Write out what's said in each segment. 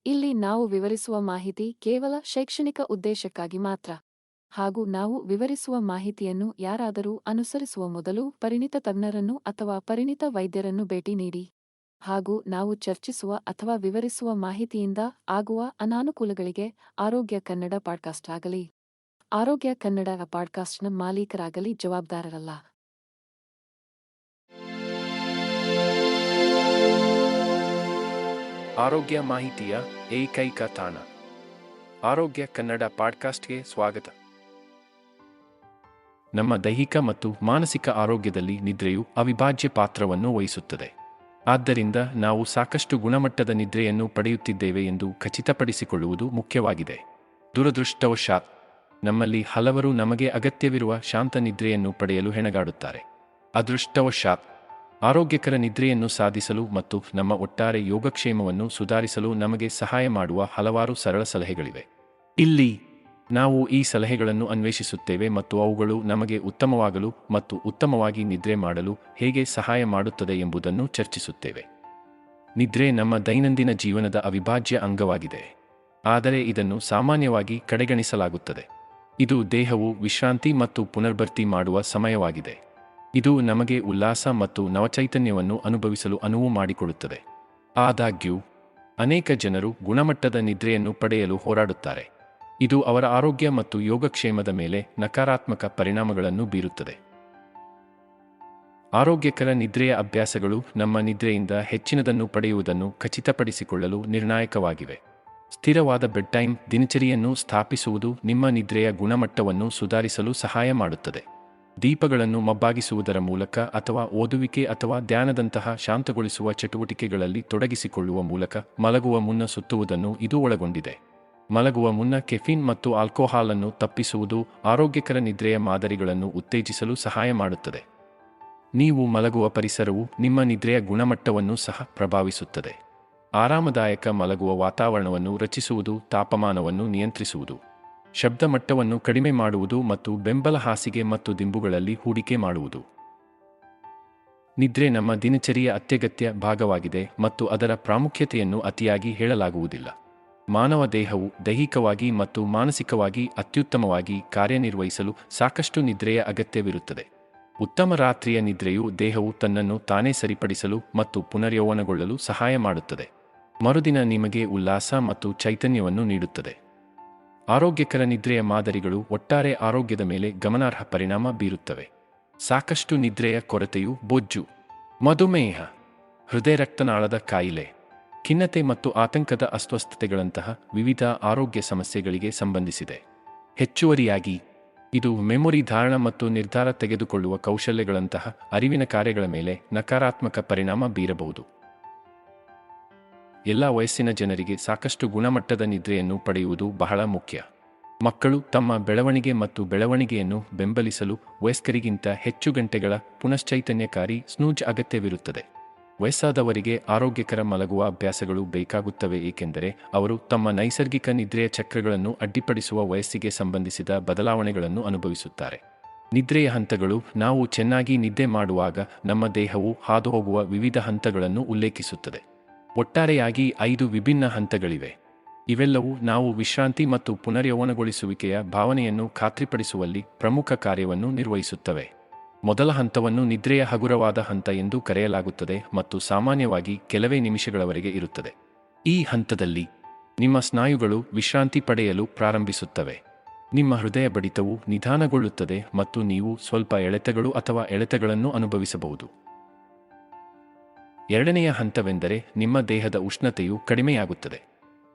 ಇಲ್ಲಿ ನಾವು ವಿವರಿಸುವ ಮಾಹಿತಿ ಕೇವಲ ಶೈಕ್ಷಣಿಕ ಉದ್ದೇಶಕ್ಕಾಗಿ ಮಾತ್ರ. ಹಾಗೂ ನಾವು ವಿವರಿಸುವ ಮಾಹಿತಿಯನ್ನು ಯಾರಾದರೂ ಅನುಸರಿಸುವ ಮೊದಲು ಪರಿಣಿತ ತಜ್ಞರನ್ನು ಅಥವಾ ಪರಿಣಿತ ವೈದ್ಯರನ್ನು ಭೇಟಿ ನೀಡಿ. ಹಾಗೂ ನಾವು ಚರ್ಚಿಸುವ ಅಥವಾ ವಿವರಿಸುವ ಮಾಹಿತಿಯಿಂದ ಆಗುವ ಅನಾನುಕೂಲಗಳಿಗೆ ಆರೋಗ್ಯ ಕನ್ನಡ ಪಾಡ್ಕಾಸ್ಟ್ ಆಗಲಿ ಆರೋಗ್ಯ ಕನ್ನಡ ಪಾಡ್ಕಾಸ್ಟ್ನ ಮಾಲೀಕರಾಗಲಿ ಜವಾಬ್ದಾರರಲ್ಲ. ಆರೋಗ್ಯ ಮಾಹಿತಿಯ ಏಕೈಕ ತಾಣ ಆರೋಗ್ಯ ಕನ್ನಡ ಪಾಡ್ಕಾಸ್ಟ್ಗೆ ಸ್ವಾಗತ. ನಮ್ಮ ದೈಹಿಕ ಮತ್ತು ಮಾನಸಿಕ ಆರೋಗ್ಯದಲ್ಲಿ ನಿದ್ರೆಯು ಅವಿಭಾಜ್ಯ ಪಾತ್ರವನ್ನು ವಹಿಸುತ್ತದೆ. ಆದ್ದರಿಂದ ನಾವು ಸಾಕಷ್ಟು ಗುಣಮಟ್ಟದ ನಿದ್ರೆಯನ್ನು ಪಡೆಯುತ್ತಿದ್ದೇವೆ ಎಂದು ಖಚಿತಪಡಿಸಿಕೊಳ್ಳುವುದು ಮುಖ್ಯವಾಗಿದೆ. ದುರದೃಷ್ಟವಶಾತ್ ನಮ್ಮಲ್ಲಿ ಹಲವರು ನಮಗೆ ಅಗತ್ಯವಿರುವ ಶಾಂತ ನಿದ್ರೆಯನ್ನು ಪಡೆಯಲು ಹೆಣಗಾಡುತ್ತಾರೆ. ಅದೃಷ್ಟವಶಾತ್ ಆರೋಗ್ಯಕರ ನಿದ್ರೆಯನ್ನು ಸಾಧಿಸಲು ಮತ್ತು ನಮ್ಮ ಒಟ್ಟಾರೆ ಯೋಗಕ್ಷೇಮವನ್ನು ಸುಧಾರಿಸಲು ನಮಗೆ ಸಹಾಯ ಮಾಡುವ ಹಲವಾರು ಸರಳ ಸಲಹೆಗಳಿವೆ. ಇಲ್ಲಿ ನಾವು ಈ ಸಲಹೆಗಳನ್ನು ಅನ್ವೇಷಿಸುತ್ತೇವೆ ಮತ್ತು ಅವುಗಳು ನಮಗೆ ಉತ್ತಮವಾಗಲು ಮತ್ತು ಉತ್ತಮವಾಗಿ ನಿದ್ರೆ ಮಾಡಲು ಹೇಗೆ ಸಹಾಯ ಮಾಡುತ್ತದೆ ಎಂಬುದನ್ನು ಚರ್ಚಿಸುತ್ತೇವೆ. ನಿದ್ರೆ ನಮ್ಮ ದೈನಂದಿನ ಜೀವನದ ಅವಿಭಾಜ್ಯ ಅಂಗವಾಗಿದೆ, ಆದರೆ ಇದನ್ನು ಸಾಮಾನ್ಯವಾಗಿ ಕಡೆಗಣಿಸಲಾಗುತ್ತದೆ. ಇದು ದೇಹವು ವಿಶ್ರಾಂತಿ ಮತ್ತು ಪುನರ್ಭರ್ತಿ ಮಾಡುವ ಸಮಯವಾಗಿದೆ. ಇದು ನಮಗೆ ಉಲ್ಲಾಸ ಮತ್ತು ನವಚೈತನ್ಯವನ್ನು ಅನುಭವಿಸಲು ಅನುವು ಮಾಡಿಕೊಡುತ್ತದೆ. ಆದಾಗ್ಯೂ ಅನೇಕ ಜನರು ಗುಣಮಟ್ಟದ ನಿದ್ರೆಯನ್ನು ಪಡೆಯಲು ಹೋರಾಡುತ್ತಾರೆ. ಇದು ಅವರ ಆರೋಗ್ಯ ಮತ್ತು ಯೋಗಕ್ಷೇಮದ ಮೇಲೆ ನಕಾರಾತ್ಮಕ ಪರಿಣಾಮಗಳನ್ನು ಬೀರುತ್ತದೆ. ಆರೋಗ್ಯಕರ ನಿದ್ರೆಯ ಅಭ್ಯಾಸಗಳು ನಮ್ಮ ನಿದ್ರೆಯಿಂದ ಹೆಚ್ಚಿನದನ್ನು ಪಡೆಯುವುದನ್ನು ಖಚಿತಪಡಿಸಿಕೊಳ್ಳಲು ನಿರ್ಣಾಯಕವಾಗಿವೆ. ಸ್ಥಿರವಾದ ಬೆಡ್ ಟೈಮ್ ದಿನಚರಿಯನ್ನು ಸ್ಥಾಪಿಸುವುದು ನಿಮ್ಮ ನಿದ್ರೆಯ ಗುಣಮಟ್ಟವನ್ನು ಸುಧಾರಿಸಲು ಸಹಾಯ ಮಾಡುತ್ತದೆ. ದೀಪಗಳನ್ನು ಮಬ್ಬಾಗಿಸುವುದರ ಮೂಲಕ ಅಥವಾ ಓದುವಿಕೆ ಅಥವಾ ಧ್ಯಾನದಂತಹ ಶಾಂತಗೊಳಿಸುವ ಚಟುವಟಿಕೆಗಳಲ್ಲಿ ತೊಡಗಿಸಿಕೊಳ್ಳುವ ಮೂಲಕ ಮಲಗುವ ಮುನ್ನ ಸುತ್ತುವುದನ್ನು ಇದು ಒಳಗೊಂಡಿದೆ. ಮಲಗುವ ಮುನ್ನ ಕೆಫೀನ್ ಮತ್ತು ಆಲ್ಕೋಹಾಲ್ ಅನ್ನು ತಪ್ಪಿಸುವುದು ಆರೋಗ್ಯಕರ ನಿದ್ರೆಯ ಮಾದರಿಗಳನ್ನು ಉತ್ತೇಜಿಸಲು ಸಹಾಯ ಮಾಡುತ್ತದೆ. ನೀವು ಮಲಗುವ ಪರಿಸರವು ನಿಮ್ಮ ನಿದ್ರೆಯ ಗುಣಮಟ್ಟವನ್ನು ಸಹ ಪ್ರಭಾವಿಸುತ್ತದೆ. ಆರಾಮದಾಯಕ ಮಲಗುವ ವಾತಾವರಣವನ್ನು ರಚಿಸುವುದು, ತಾಪಮಾನವನ್ನು ನಿಯಂತ್ರಿಸುವುದು, ಶಬ್ದ ಮಟ್ಟವನ್ನು ಕಡಿಮೆ ಮಾಡುವುದು ಮತ್ತು ಬೆಂಬಲ ಹಾಸಿಗೆ ಮತ್ತು ದಿಂಬುಗಳಲ್ಲಿ ಹೂಡಿಕೆ ಮಾಡುವುದು. ನಿದ್ರೆ ನಮ್ಮ ದಿನಚರಿಯ ಅತ್ಯಗತ್ಯ ಭಾಗವಾಗಿದೆ ಮತ್ತು ಅದರ ಪ್ರಾಮುಖ್ಯತೆಯನ್ನು ಅತಿಯಾಗಿ ಹೇಳಲಾಗುವುದಿಲ್ಲ. ಮಾನವ ದೇಹವು ದೈಹಿಕವಾಗಿ ಮತ್ತು ಮಾನಸಿಕವಾಗಿ ಅತ್ಯುತ್ತಮವಾಗಿ ಕಾರ್ಯನಿರ್ವಹಿಸಲು ಸಾಕಷ್ಟು ನಿದ್ರೆಯ ಅಗತ್ಯವಿರುತ್ತದೆ. ಉತ್ತಮ ರಾತ್ರಿಯ ನಿದ್ರೆಯು ದೇಹವು ತನ್ನನ್ನು ತಾನೇ ಸರಿಪಡಿಸಲು ಮತ್ತು ಪುನರ್ಯೌವನಗೊಳ್ಳಲು ಸಹಾಯ ಮಾಡುತ್ತದೆ. ಮರುದಿನ ನಿಮಗೆ ಉಲ್ಲಾಸ ಮತ್ತು ಚೈತನ್ಯವನ್ನು ನೀಡುತ್ತದೆ. ಆರೋಗ್ಯಕರ ನಿದ್ರೆಯ ಮಾದರಿಗಳು ಒಟ್ಟಾರೆ ಆರೋಗ್ಯದ ಮೇಲೆ ಗಮನಾರ್ಹ ಪರಿಣಾಮ ಬೀರುತ್ತವೆ. ಸಾಕಷ್ಟು ನಿದ್ರೆಯ ಕೊರತೆಯು ಬೊಜ್ಜು, ಮಧುಮೇಹ, ಹೃದಯ ರಕ್ತನಾಳದ ಕಾಯಿಲೆ, ಖಿನ್ನತೆ ಮತ್ತು ಆತಂಕದ ಅಸ್ವಸ್ಥತೆಗಳಂತಹ ವಿವಿಧ ಆರೋಗ್ಯ ಸಮಸ್ಯೆಗಳಿಗೆ ಸಂಬಂಧಿಸಿದೆ. ಹೆಚ್ಚುವರಿಯಾಗಿ ಇದು ಮೆಮೊರಿ, ಧಾರಣ ಮತ್ತು ನಿರ್ಧಾರ ತೆಗೆದುಕೊಳ್ಳುವ ಕೌಶಲ್ಯಗಳಂತಹ ಅರಿವಿನ ಕಾರ್ಯಗಳ ಮೇಲೆ ನಕಾರಾತ್ಮಕ ಪರಿಣಾಮ ಬೀರಬಹುದು. ಎಲ್ಲ ವಯಸ್ಸಿನ ಜನರಿಗೆ ಸಾಕಷ್ಟು ಗುಣಮಟ್ಟದ ನಿದ್ರೆಯನ್ನು ಪಡೆಯುವುದು ಬಹಳ ಮುಖ್ಯ. ಮಕ್ಕಳು ತಮ್ಮ ಬೆಳವಣಿಗೆ ಮತ್ತು ಬೆಳವಣಿಗೆಯನ್ನು ಬೆಂಬಲಿಸಲು ವಯಸ್ಕರಿಗಿಂತ ಹೆಚ್ಚು ಗಂಟೆಗಳ ಪುನಶ್ಚೈತನ್ಯಕಾರಿ ಸ್ನೂಜ್ ಅಗತ್ಯವಿರುತ್ತದೆ. ವಯಸ್ಸಾದವರಿಗೆ ಆರೋಗ್ಯಕರ ಮಲಗುವ ಅಭ್ಯಾಸಗಳು ಬೇಕಾಗುತ್ತವೆ, ಏಕೆಂದರೆ ಅವರು ತಮ್ಮ ನೈಸರ್ಗಿಕ ನಿದ್ರೆಯ ಚಕ್ರಗಳನ್ನು ಅಡ್ಡಿಪಡಿಸುವ ವಯಸ್ಸಿಗೆ ಸಂಬಂಧಿಸಿದ ಬದಲಾವಣೆಗಳನ್ನು ಅನುಭವಿಸುತ್ತಾರೆ. ನಿದ್ರೆಯ ಹಂತಗಳು. ನಾವು ಚೆನ್ನಾಗಿ ನಿದ್ದೆ ಮಾಡುವಾಗ ನಮ್ಮ ದೇಹವು ಹಾದುಹೋಗುವ ವಿವಿಧ ಹಂತಗಳನ್ನು ಉಲ್ಲೇಖಿಸುತ್ತದೆ. ಒಟ್ಟಾರೆಯಾಗಿ 5 ವಿಭಿನ್ನ ಹಂತಗಳಿವೆ. ಇವೆಲ್ಲವೂ ನಾವು ವಿಶ್ರಾಂತಿ ಮತ್ತು ಪುನರ್ಯೌವನಗೊಳಿಸುವಿಕೆಯ ಭಾವನೆಯನ್ನು ಖಾತ್ರಿಪಡಿಸುವಲ್ಲಿ ಪ್ರಮುಖ ಕಾರ್ಯವನ್ನು ನಿರ್ವಹಿಸುತ್ತವೆ. ಮೊದಲ ಹಂತವನ್ನು ನಿದ್ರೆಯ ಹಗುರವಾದ ಹಂತ ಎಂದು ಕರೆಯಲಾಗುತ್ತದೆ ಮತ್ತು ಸಾಮಾನ್ಯವಾಗಿ ಕೆಲವೇ ನಿಮಿಷಗಳವರೆಗೆ ಇರುತ್ತದೆ. ಈ ಹಂತದಲ್ಲಿ ನಿಮ್ಮ ಸ್ನಾಯುಗಳು ವಿಶ್ರಾಂತಿ ಪಡೆಯಲು ಪ್ರಾರಂಭಿಸುತ್ತವೆ. ನಿಮ್ಮ ಹೃದಯ ಬಡಿತವು ನಿಧಾನಗೊಳ್ಳುತ್ತದೆ ಮತ್ತು ನೀವು ಸ್ವಲ್ಪ ಎಳೆತಗಳು ಅಥವಾ ಎಳೆತಗಳನ್ನು ಅನುಭವಿಸಬಹುದು. ಎರಡನೆಯ ಹಂತವೆಂದರೆ ನಿಮ್ಮ ದೇಹದ ಉಷ್ಣತೆಯು ಕಡಿಮೆಯಾಗುತ್ತದೆ.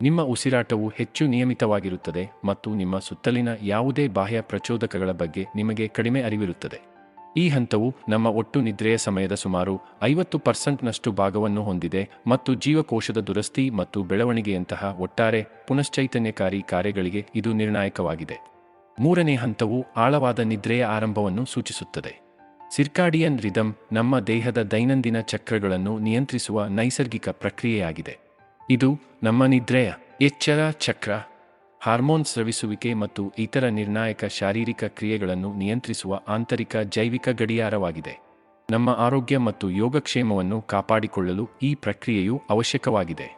ನಿಮ್ಮ ಉಸಿರಾಟವು ಹೆಚ್ಚು ನಿಯಮಿತವಾಗಿರುತ್ತದೆ ಮತ್ತು ನಿಮ್ಮ ಸುತ್ತಲಿನ ಯಾವುದೇ ಬಾಹ್ಯ ಪ್ರಚೋದಕಗಳ ಬಗ್ಗೆ ನಿಮಗೆ ಕಡಿಮೆ ಅರಿವಿರುತ್ತದೆ. ಈ ಹಂತವು ನಮ್ಮ ಒಟ್ಟು ನಿದ್ರೆಯ ಸಮಯದ ಸುಮಾರು 50% ಭಾಗವನ್ನು ಹೊಂದಿದೆ ಮತ್ತು ಜೀವಕೋಶದ ದುರಸ್ತಿ ಮತ್ತು ಬೆಳವಣಿಗೆಯಂತಹ ಒಟ್ಟಾರೆ ಪುನಶ್ಚೈತನ್ಯಕಾರಿ ಕಾರ್ಯಗಳಿಗೆ ಇದು ನಿರ್ಣಾಯಕವಾಗಿದೆ. ಮೂರನೇ ಹಂತವು ಆಳವಾದ ನಿದ್ರೆಯ ಆರಂಭವನ್ನು ಸೂಚಿಸುತ್ತದೆ. ಸಿರ್ಕಾಡಿಯನ್ ರಿದಮ್ ನಮ್ಮ ದೇಹದ ದೈನಂದಿನ ಚಕ್ರಗಳನ್ನು ನಿಯಂತ್ರಿಸುವ ನೈಸರ್ಗಿಕ ಪ್ರಕ್ರಿಯೆಯಾಗಿದೆ. ಇದು ನಮ್ಮ ನಿದ್ರೆಯ ಎಚ್ಚರ ಚಕ್ರ, ಹಾರ್ಮೋನ್ ಸ್ರವಿಸುವಿಕೆ ಮತ್ತು ಇತರ ನಿರ್ಣಾಯಕ ಶಾರೀರಿಕ ಕ್ರಿಯೆಗಳನ್ನು ನಿಯಂತ್ರಿಸುವ ಆಂತರಿಕ ಜೈವಿಕ ಗಡಿಯಾರವಾಗಿದೆ. ನಮ್ಮ ಆರೋಗ್ಯ ಮತ್ತು ಯೋಗಕ್ಷೇಮವನ್ನು ಕಾಪಾಡಿಕೊಳ್ಳಲು ಈ ಪ್ರಕ್ರಿಯೆಯು ಅವಶ್ಯಕವಾಗಿದೆ.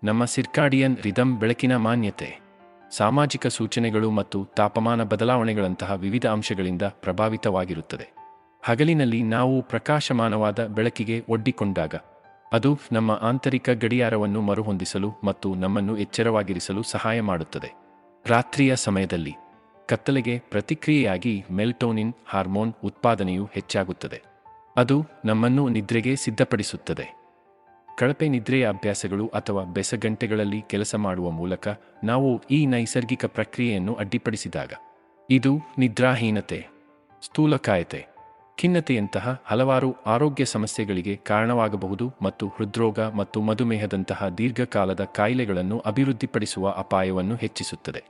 ನಮ್ಮ ಸಿರ್ಕಾಡಿಯನ್ ರಿದಮ್ ಬೆಳಕಿನ ಮಾನ್ಯತೆ ಸಾಮಾಜಿಕ ಸೂಚನೆಗಳು ಮತ್ತು ತಾಪಮಾನ ಬದಲಾವಣೆಗಳಂತಹ ವಿವಿಧ ಅಂಶಗಳಿಂದ ಪ್ರಭಾವಿತವಾಗಿರುತ್ತದೆ. ಹಗಲಿನಲ್ಲಿ ನಾವು ಪ್ರಕಾಶಮಾನವಾದ ಬೆಳಕಿಗೆ ಒಡ್ಡಿಕೊಂಡಾಗ ಅದು ನಮ್ಮ ಆಂತರಿಕ ಗಡಿಯಾರವನ್ನು ಮರುಹೊಂದಿಸಲು ಮತ್ತು ನಮ್ಮನ್ನು ಎಚ್ಚರವಾಗಿರಿಸಲು ಸಹಾಯ ಮಾಡುತ್ತದೆ. ರಾತ್ರಿಯ ಸಮಯದಲ್ಲಿ ಕತ್ತಲೆಗೆ ಪ್ರತಿಕ್ರಿಯೆಯಾಗಿ ಮೆಲ್ಟೋನಿನ್ ಹಾರ್ಮೋನ್ ಉತ್ಪಾದನೆಯು ಹೆಚ್ಚಾಗುತ್ತದೆ. ಅದು ನಮ್ಮನ್ನು ನಿದ್ರೆಗೆ ಸಿದ್ಧಪಡಿಸುತ್ತದೆ. ಕಳಪೆ ನಿದ್ರೆಯ ಅಭ್ಯಾಸಗಳು ಅಥವಾ ಬೆಸಗಂಟೆಗಳಲ್ಲಿ ಕೆಲಸ ಮಾಡುವ ಮೂಲಕ ನಾವು ಈ ನೈಸರ್ಗಿಕ ಪ್ರಕ್ರಿಯೆಯನ್ನು ಅಡ್ಡಿಪಡಿಸಿದಾಗ ಇದು ನಿದ್ರಾಹೀನತೆ, ಸ್ಥೂಲಕಾಯತೆ, ಖಿನ್ನತೆಯಂತಹ ಹಲವಾರು ಆರೋಗ್ಯ ಸಮಸ್ಯೆಗಳಿಗೆ ಕಾರಣವಾಗಬಹುದು ಮತ್ತು ಹೃದ್ರೋಗ ಮತ್ತು ಮಧುಮೇಹದಂತಹ ದೀರ್ಘಕಾಲದ ಕಾಯಿಲೆಗಳನ್ನು ಅಭಿವೃದ್ಧಿಪಡಿಸುವ ಅಪಾಯವನ್ನು ಹೆಚ್ಚಿಸುತ್ತದೆ.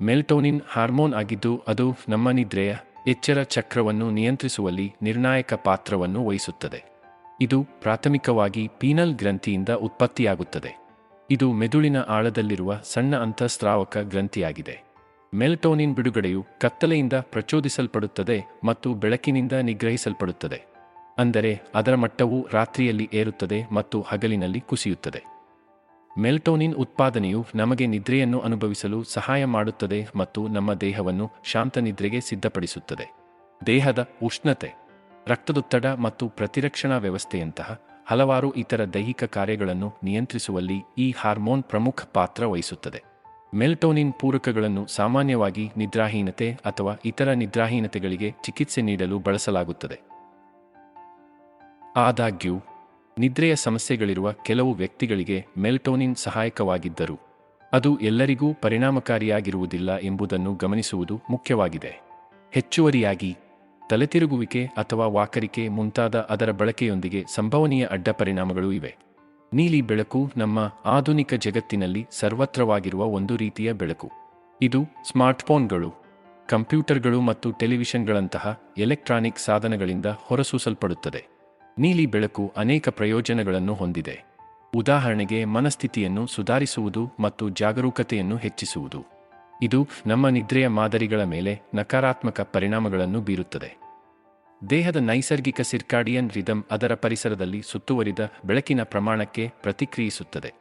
ಮೆಲ್ಟೋನಿನ್ ಹಾರ್ಮೋನ್ ಆಗಿದ್ದು ಅದು ನಮ್ಮ ನಿದ್ರೆಯ ಎಚ್ಚರ ಚಕ್ರವನ್ನು ನಿಯಂತ್ರಿಸುವಲ್ಲಿ ನಿರ್ಣಾಯಕ ಪಾತ್ರವನ್ನು ವಹಿಸುತ್ತದೆ. ಇದು ಪ್ರಾಥಮಿಕವಾಗಿ ಪೀನಲ್ ಗ್ರಂಥಿಯಿಂದ ಉತ್ಪತ್ತಿಯಾಗುತ್ತದೆ. ಇದು ಮೆದುಳಿನ ಆಳದಲ್ಲಿರುವ ಸಣ್ಣ ಅಂತಃಸ್ರಾವಕ ಗ್ರಂಥಿಯಾಗಿದೆ. ಮೆಲ್ಟೋನಿನ್ ಬಿಡುಗಡೆಯು ಕತ್ತಲೆಯಿಂದ ಪ್ರಚೋದಿಸಲ್ಪಡುತ್ತದೆ ಮತ್ತು ಬೆಳಕಿನಿಂದ ನಿಗ್ರಹಿಸಲ್ಪಡುತ್ತದೆ. ಅಂದರೆ ಅದರ ಮಟ್ಟವು ರಾತ್ರಿಯಲ್ಲಿ ಏರುತ್ತದೆ ಮತ್ತು ಹಗಲಿನಲ್ಲಿ ಕುಸಿಯುತ್ತದೆ. ಮೆಲ್ಟೋನಿನ್ ಉತ್ಪಾದನೆಯು ನಮಗೆ ನಿದ್ರೆಯನ್ನು ಅನುಭವಿಸಲು ಸಹಾಯ ಮಾಡುತ್ತದೆ ಮತ್ತು ನಮ್ಮ ದೇಹವನ್ನು ಶಾಂತ ನಿದ್ರೆಗೆ ಸಿದ್ಧಪಡಿಸುತ್ತದೆ. ದೇಹದ ಉಷ್ಣತೆ, ರಕ್ತದೊತ್ತಡ ಮತ್ತು ಪ್ರತಿರಕ್ಷಣಾ ವ್ಯವಸ್ಥೆಯಂತಹ ಹಲವಾರು ಇತರ ದೈಹಿಕ ಕಾರ್ಯಗಳನ್ನು ನಿಯಂತ್ರಿಸುವಲ್ಲಿ ಈ ಹಾರ್ಮೋನ್ ಪ್ರಮುಖ ಪಾತ್ರ ವಹಿಸುತ್ತದೆ. ಮೆಲ್ಟೋನಿನ್ ಪೂರಕಗಳನ್ನು ಸಾಮಾನ್ಯವಾಗಿ ನಿದ್ರಾಹೀನತೆ ಅಥವಾ ಇತರ ನಿದ್ರಾಹೀನತೆಗಳಿಗೆ ಚಿಕಿತ್ಸೆ ನೀಡಲು ಬಳಸಲಾಗುತ್ತದೆ. ಆದಾಗ್ಯೂ ನಿದ್ರೆಯ ಸಮಸ್ಯೆಗಳಿರುವ ಕೆಲವು ವ್ಯಕ್ತಿಗಳಿಗೆ ಮೆಲ್ಟೋನಿನ್ ಸಹಾಯಕವಾಗಿದ್ದರೂ ಅದು ಎಲ್ಲರಿಗೂ ಪರಿಣಾಮಕಾರಿಯಾಗಿರುವುದಿಲ್ಲ ಎಂಬುದನ್ನು ಗಮನಿಸುವುದು ಮುಖ್ಯವಾಗಿದೆ. ಹೆಚ್ಚುವರಿಯಾಗಿ ತಲೆತಿರುಗುವಿಕೆ ಅಥವಾ ವಾಕರಿಕೆ ಮುಂತಾದ ಅದರ ಬಳಕೆಯೊಂದಿಗೆ ಸಂಭವನೀಯ ಅಡ್ಡಪರಿಣಾಮಗಳೂ ಇವೆ. ನೀಲಿ ಬೆಳಕು ನಮ್ಮ ಆಧುನಿಕ ಜಗತ್ತಿನಲ್ಲಿ ಸರ್ವತ್ರವಾಗಿರುವ ಒಂದು ರೀತಿಯ ಬೆಳಕು. ಇದು ಸ್ಮಾರ್ಟ್ಫೋನ್ಗಳು, ಕಂಪ್ಯೂಟರ್ಗಳು ಮತ್ತು ಟೆಲಿವಿಷನ್ಗಳಂತಹ ಎಲೆಕ್ಟ್ರಾನಿಕ್ ಸಾಧನಗಳಿಂದ ಹೊರಸೂಸಲ್ಪಡುತ್ತದೆ. ನೀಲಿ ಬೆಳಕು ಅನೇಕ ಪ್ರಯೋಜನಗಳನ್ನು ಹೊಂದಿದೆ. ಉದಾಹರಣೆಗೆ ಮನಸ್ಥಿತಿಯನ್ನು ಸುಧಾರಿಸುವುದು ಮತ್ತು ಜಾಗರೂಕತೆಯನ್ನು ಹೆಚ್ಚಿಸುವುದು. ಇದು ನಮ್ಮ ನಿದ್ರೆಯ ಮಾದರಿಗಳ ಮೇಲೆ ನಕಾರಾತ್ಮಕ ಪರಿಣಾಮಗಳನ್ನು ಬೀರುತ್ತದೆ. ದೇಹದ ನೈಸರ್ಗಿಕ ಸಿರ್ಕಾಡಿಯನ್ ರಿದಮ್ ಅದರ ಪರಿಸರದಲ್ಲಿ ಸುತ್ತುವರಿದ ಬೆಳಕಿನ ಪ್ರಮಾಣಕ್ಕೆ ಪ್ರತಿಕ್ರಿಯಿಸುತ್ತದೆ.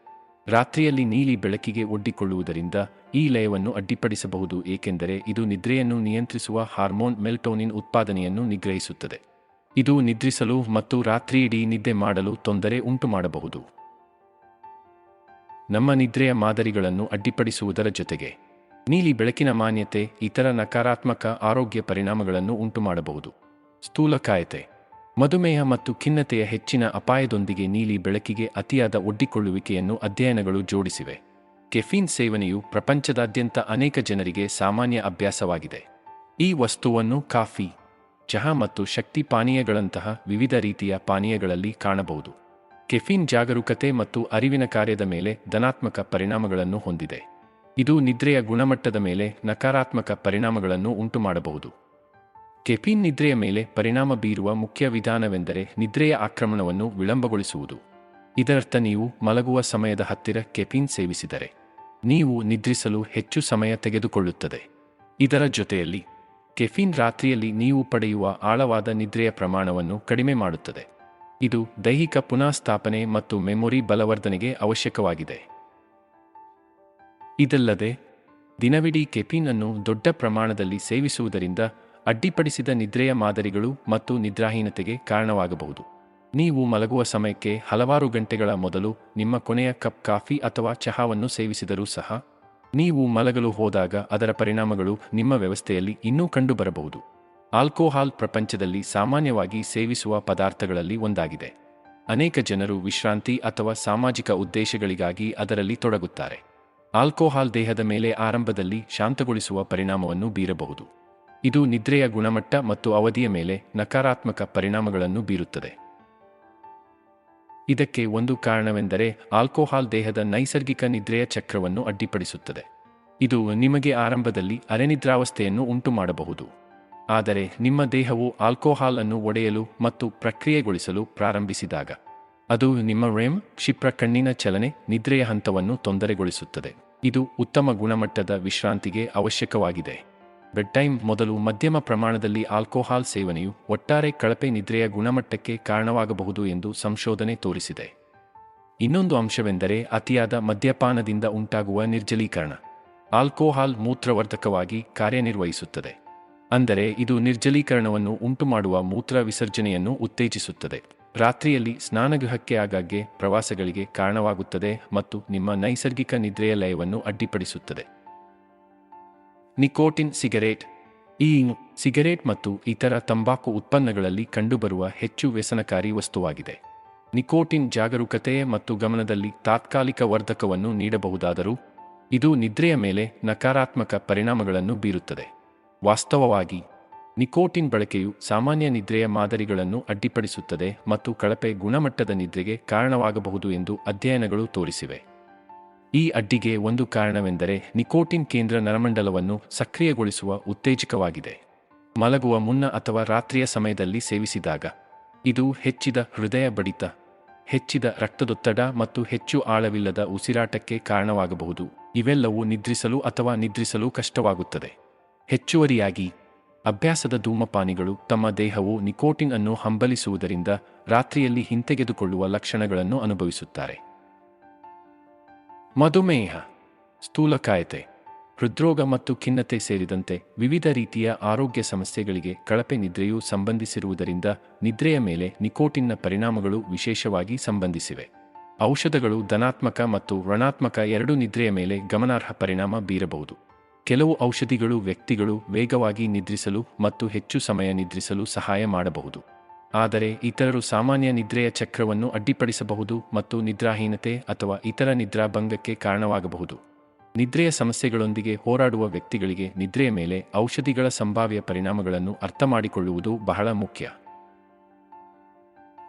ರಾತ್ರಿಯಲ್ಲಿ ನೀಲಿ ಬೆಳಕಿಗೆ ಒಡ್ಡಿಕೊಳ್ಳುವುದರಿಂದ ಈ ಲಯವನ್ನು ಅಡ್ಡಿಪಡಿಸಬಹುದು, ಏಕೆಂದರೆ ಇದು ನಿದ್ರೆಯನ್ನು ನಿಯಂತ್ರಿಸುವ ಹಾರ್ಮೋನ್ ಮೆಲ್ಟೋನಿನ್ ಉತ್ಪಾದನೆಯನ್ನು ನಿಗ್ರಹಿಸುತ್ತದೆ. ಇದು ನಿದ್ರಿಸಲು ಮತ್ತು ರಾತ್ರಿಯಿಡೀ ನಿದ್ದೆ ಮಾಡಲು ತೊಂದರೆ ಉಂಟುಮಾಡಬಹುದು. ನಮ್ಮ ನಿದ್ರೆಯ ಮಾದರಿಗಳನ್ನು ಅಡ್ಡಿಪಡಿಸುವುದರ ಜೊತೆಗೆ ನೀಲಿ ಬೆಳಕಿನ ಮಾನ್ಯತೆ ಇತರ ನಕಾರಾತ್ಮಕ ಆರೋಗ್ಯ ಪರಿಣಾಮಗಳನ್ನು ಉಂಟುಮಾಡಬಹುದು. ಸ್ಥೂಲಕಾಯತೆ, ಮಧುಮೇಹ ಮತ್ತು ಖಿನ್ನತೆಯ ಹೆಚ್ಚಿನ ಅಪಾಯದೊಂದಿಗೆ ನೀಲಿ ಬೆಳಕಿಗೆ ಅತಿಯಾದ ಒಡ್ಡಿಕೊಳ್ಳುವಿಕೆಯನ್ನು ಅಧ್ಯಯನಗಳು ಜೋಡಿಸಿವೆ. ಕೆಫೀನ್ ಸೇವನೆಯು ಪ್ರಪಂಚದಾದ್ಯಂತ ಅನೇಕ ಜನರಿಗೆ ಸಾಮಾನ್ಯ ಅಭ್ಯಾಸವಾಗಿದೆ. ಈ ವಸ್ತುವನ್ನು ಕಾಫಿ, ಚಹಾ ಮತ್ತು ಶಕ್ತಿ ಪಾನೀಯಗಳಂತಹ ವಿವಿಧ ರೀತಿಯ ಪಾನೀಯಗಳಲ್ಲಿ ಕಾಣಬಹುದು. ಕೆಫೀನ್ ಜಾಗರೂಕತೆ ಮತ್ತು ಅರಿವಿನ ಕಾರ್ಯದ ಮೇಲೆ ಧನಾತ್ಮಕ ಪರಿಣಾಮಗಳನ್ನು ಹೊಂದಿದೆ. ಇದು ನಿದ್ರೆಯ ಗುಣಮಟ್ಟದ ಮೇಲೆ ನಕಾರಾತ್ಮಕ ಪರಿಣಾಮಗಳನ್ನು ಉಂಟುಮಾಡಬಹುದು. ಕೆಫೀನ್ ನಿದ್ರೆಯ ಮೇಲೆ ಪರಿಣಾಮ ಬೀರುವ ಮುಖ್ಯ ವಿಧಾನವೆಂದರೆ ನಿದ್ರೆಯ ಆಕ್ರಮಣವನ್ನು ವಿಳಂಬಗೊಳಿಸುವುದು. ಇದರರ್ಥ ನೀವು ಮಲಗುವ ಸಮಯದ ಹತ್ತಿರ ಕೆಫೀನ್ ಸೇವಿಸಿದರೆ ನೀವು ನಿದ್ರಿಸಲು ಹೆಚ್ಚು ಸಮಯ ತೆಗೆದುಕೊಳ್ಳುತ್ತದೆ. ಇದರ ಜೊತೆಯಲ್ಲಿ ಕೆಫೀನ್ ರಾತ್ರಿಯಲ್ಲಿ ನೀವು ಪಡೆಯುವ ಆಳವಾದ ನಿದ್ರೆಯ ಪ್ರಮಾಣವನ್ನು ಕಡಿಮೆ ಮಾಡುತ್ತದೆ. ಇದು ದೈಹಿಕ ಪುನಃಸ್ಥಾಪನೆ ಮತ್ತು ಮೆಮೊರಿ ಬಲವರ್ಧನೆಗೆ ಅವಶ್ಯಕವಾಗಿದೆ. ಇದಲ್ಲದೆ ದಿನವಿಡೀ ಕೆಫೀನ್ ಅನ್ನು ದೊಡ್ಡ ಪ್ರಮಾಣದಲ್ಲಿ ಸೇವಿಸುವುದರಿಂದ ಅಡ್ಡಿಪಡಿಸಿದ ನಿದ್ರೆಯ ಮಾದರಿಗಳು ಮತ್ತು ನಿದ್ರಾಹೀನತೆಗೆ ಕಾರಣವಾಗಬಹುದು. ನೀವು ಮಲಗುವ ಸಮಯಕ್ಕೆ ಹಲವಾರು ಗಂಟೆಗಳ ಮೊದಲು ನಿಮ್ಮ ಕೊನೆಯ ಕಪ್ ಕಾಫಿ ಅಥವಾ ಚಹಾವನ್ನು ಸೇವಿಸಿದರೂ ಸಹ ನೀವು ಮಲಗಲು ಹೋದಾಗ ಅದರ ಪರಿಣಾಮಗಳು ನಿಮ್ಮ ವ್ಯವಸ್ಥೆಯಲ್ಲಿ ಇನ್ನೂ ಕಂಡುಬರಬಹುದು. ಆಲ್ಕೋಹಾಲ್ ಪ್ರಪಂಚದಲ್ಲಿ ಸಾಮಾನ್ಯವಾಗಿ ಸೇವಿಸುವ ಪದಾರ್ಥಗಳಲ್ಲಿ ಒಂದಾಗಿದೆ. ಅನೇಕ ಜನರು ವಿಶ್ರಾಂತಿ ಅಥವಾ ಸಾಮಾಜಿಕ ಉದ್ದೇಶಗಳಿಗಾಗಿ ಅದರಲ್ಲಿ ತೊಡಗುತ್ತಾರೆ. ಆಲ್ಕೋಹಾಲ್ ದೇಹದ ಮೇಲೆ ಆರಂಭದಲ್ಲಿ ಶಾಂತಗೊಳಿಸುವ ಪರಿಣಾಮವನ್ನು ಬೀರಬಹುದು. ಇದು ನಿದ್ರೆಯ ಗುಣಮಟ್ಟ ಮತ್ತು ಅವಧಿಯ ಮೇಲೆ ನಕಾರಾತ್ಮಕ ಪರಿಣಾಮಗಳನ್ನು ಬೀರುತ್ತದೆ. ಇದಕ್ಕೆ ಒಂದು ಕಾರಣವೆಂದರೆ ಆಲ್ಕೋಹಾಲ್ ದೇಹದ ನೈಸರ್ಗಿಕ ನಿದ್ರೆಯ ಚಕ್ರವನ್ನು ಅಡ್ಡಿಪಡಿಸುತ್ತದೆ. ಇದು ನಿಮಗೆ ಆರಂಭದಲ್ಲಿ ಅರೆನಿದ್ರಾವಸ್ಥೆಯನ್ನು ಉಂಟುಮಾಡಬಹುದು. ಆದರೆ ನಿಮ್ಮ ದೇಹವು ಆಲ್ಕೋಹಾಲ್ ಅನ್ನು ಒಡೆಯಲು ಮತ್ತು ಪ್ರಕ್ರಿಯೆಗೊಳಿಸಲು ಪ್ರಾರಂಭಿಸಿದಾಗ ಅದು ನಿಮ್ಮ ರೆಮ್ ಕ್ಷಿಪ್ರ ಕಣ್ಣಿನ ಚಲನೆ ನಿದ್ರೆಯ ಹಂತವನ್ನು ತೊಂದರೆಗೊಳಿಸುತ್ತದೆ. ಇದು ಉತ್ತಮ ಗುಣಮಟ್ಟದ ವಿಶ್ರಾಂತಿಗೆ ಅವಶ್ಯಕವಾಗಿದೆ. ಬೆಡ್ ಟೈಮ್ ಮೊದಲು ಮಧ್ಯಮ ಪ್ರಮಾಣದಲ್ಲಿ ಆಲ್ಕೋಹಾಲ್ ಸೇವನೆಯು ಒಟ್ಟಾರೆ ಕಳಪೆ ನಿದ್ರೆಯ ಗುಣಮಟ್ಟಕ್ಕೆ ಕಾರಣವಾಗಬಹುದು ಎಂದು ಸಂಶೋಧನೆ ತೋರಿಸಿದೆ. ಇನ್ನೊಂದು ಅಂಶವೆಂದರೆ ಅತಿಯಾದ ಮದ್ಯಪಾನದಿಂದ ಉಂಟಾಗುವ ನಿರ್ಜಲೀಕರಣ. ಆಲ್ಕೋಹಾಲ್ ಮೂತ್ರವರ್ಧಕವಾಗಿ ಕಾರ್ಯನಿರ್ವಹಿಸುತ್ತದೆ. ಅಂದರೆ ಇದು ನಿರ್ಜಲೀಕರಣವನ್ನು ಉಂಟುಮಾಡುವ ಮೂತ್ರ ವಿಸರ್ಜನೆಯನ್ನು ಉತ್ತೇಜಿಸುತ್ತದೆ. ರಾತ್ರಿಯಲ್ಲಿ ಸ್ನಾನಗೃಹಕ್ಕೆ ಆಗಾಗ್ಗೆ ಪ್ರವಾಸಗಳಿಗೆ ಕಾರಣವಾಗುತ್ತದೆ ಮತ್ತು ನಿಮ್ಮ ನೈಸರ್ಗಿಕ ನಿದ್ರೆಯ ಲಯವನ್ನು ಅಡ್ಡಿಪಡಿಸುತ್ತದೆ. Nicotine cigarette. ಈ ಸಿಗರೇಟ್ ಮತ್ತು ಇತರ ತಂಬಾಕು ಉತ್ಪನ್ನಗಳಲ್ಲಿ ಕಂಡುಬರುವ ಹೆಚ್ಚು ವ್ಯಸನಕಾರಿ ವಸ್ತುವಾಗಿದೆ. ನಿಕೋಟಿನ್ ಜಾಗರೂಕತೆ ಮತ್ತು ಗಮನದಲ್ಲಿ ತಾತ್ಕಾಲಿಕ ವರ್ಧಕವನ್ನು ನೀಡಬಹುದಾದರೂ ಇದು ನಿದ್ರೆಯ ಮೇಲೆ ನಕಾರಾತ್ಮಕ ಪರಿಣಾಮಗಳನ್ನು ಬೀರುತ್ತದೆ. ವಾಸ್ತವವಾಗಿ ನಿಕೋಟಿನ್ ಬಳಕೆಯು ಸಾಮಾನ್ಯ ನಿದ್ರೆಯ ಮಾದರಿಗಳನ್ನು ಅಡ್ಡಿಪಡಿಸುತ್ತದೆ ಮತ್ತು ಕಳಪೆ ಗುಣಮಟ್ಟದ ನಿದ್ರೆಗೆ ಕಾರಣವಾಗಬಹುದು ಎಂದು ಅಧ್ಯಯನಗಳು ತೋರಿಸಿವೆ. ಈ ಅಡ್ಡಿಗೆ ಒಂದು ಕಾರಣವೆಂದರೆ ನಿಕೋಟಿನ್ ಕೇಂದ್ರ ನರಮಂಡಲವನ್ನು ಸಕ್ರಿಯಗೊಳಿಸುವ ಉತ್ತೇಜಕವಾಗಿದೆ. ಮಲಗುವ ಮುನ್ನ ಅಥವಾ ರಾತ್ರಿಯ ಸಮಯದಲ್ಲಿ ಸೇವಿಸಿದಾಗ ಇದು ಹೆಚ್ಚಿದ ಹೃದಯ ಬಡಿತ, ಹೆಚ್ಚಿದ ರಕ್ತದೊತ್ತಡ ಮತ್ತು ಹೆಚ್ಚು ಆಳವಿಲ್ಲದ ಉಸಿರಾಟಕ್ಕೆ ಕಾರಣವಾಗಬಹುದು. ಇವೆಲ್ಲವೂ ನಿದ್ರಿಸಲು ಅಥವಾ ನಿದ್ರಿಸಲು ಕಷ್ಟವಾಗುತ್ತದೆ. ಹೆಚ್ಚುವರಿಯಾಗಿ ಅಭ್ಯಾಸದ ಧೂಮಪಾನಿಗಳು ತಮ್ಮ ದೇಹವು ನಿಕೋಟಿನ್ ಅನ್ನು ಹಂಬಲಿಸುವುದರಿಂದ ರಾತ್ರಿಯಲ್ಲಿ ಹಿಂತೆಗೆದುಕೊಳ್ಳುವ ಲಕ್ಷಣಗಳನ್ನು ಅನುಭವಿಸುತ್ತಾರೆ. ಮಧುಮೇಹ, ಸ್ಥೂಲಕಾಯತೆ, ಹೃದ್ರೋಗ ಮತ್ತು ಖಿನ್ನತೆ ಸೇರಿದಂತೆ ವಿವಿಧ ರೀತಿಯ ಆರೋಗ್ಯ ಸಮಸ್ಯೆಗಳಿಗೆ ಕಳಪೆ ನಿದ್ರೆಯು ಸಂಬಂಧಿಸಿರುವುದರಿಂದ ನಿದ್ರೆಯ ಮೇಲೆ ನಿಕೋಟಿನ್ನ ಪರಿಣಾಮಗಳು ವಿಶೇಷವಾಗಿ ಸಂಬಂಧಿಸಿವೆ. ಔಷಧಗಳು ಧನಾತ್ಮಕ ಮತ್ತು ಋಣಾತ್ಮಕ ಎರಡೂ ನಿದ್ರೆಯ ಮೇಲೆ ಗಮನಾರ್ಹ ಪರಿಣಾಮ ಬೀರಬಹುದು. ಕೆಲವು ಔಷಧಿಗಳು ವ್ಯಕ್ತಿಗಳು ವೇಗವಾಗಿ ನಿದ್ರಿಸಲು ಮತ್ತು ಹೆಚ್ಚು ಸಮಯ ನಿದ್ರಿಸಲು ಸಹಾಯ ಮಾಡಬಹುದು, ಆದರೆ ಇತರರು ಸಾಮಾನ್ಯ ನಿದ್ರೆಯ ಚಕ್ರವನ್ನು ಅಡ್ಡಿಪಡಿಸಬಹುದು ಮತ್ತು ನಿದ್ರಾಹೀನತೆ ಅಥವಾ ಇತರ ನಿದ್ರಾಭಂಗಕ್ಕೆ ಕಾರಣವಾಗಬಹುದು. ನಿದ್ರೆಯ ಸಮಸ್ಯೆಗಳೊಂದಿಗೆ ಹೋರಾಡುವ ವ್ಯಕ್ತಿಗಳಿಗೆ ನಿದ್ರೆಯ ಮೇಲೆ ಔಷಧಿಗಳ ಸಂಭಾವ್ಯ ಪರಿಣಾಮಗಳನ್ನು ಅರ್ಥಮಾಡಿಕೊಳ್ಳುವುದು ಬಹಳ ಮುಖ್ಯ.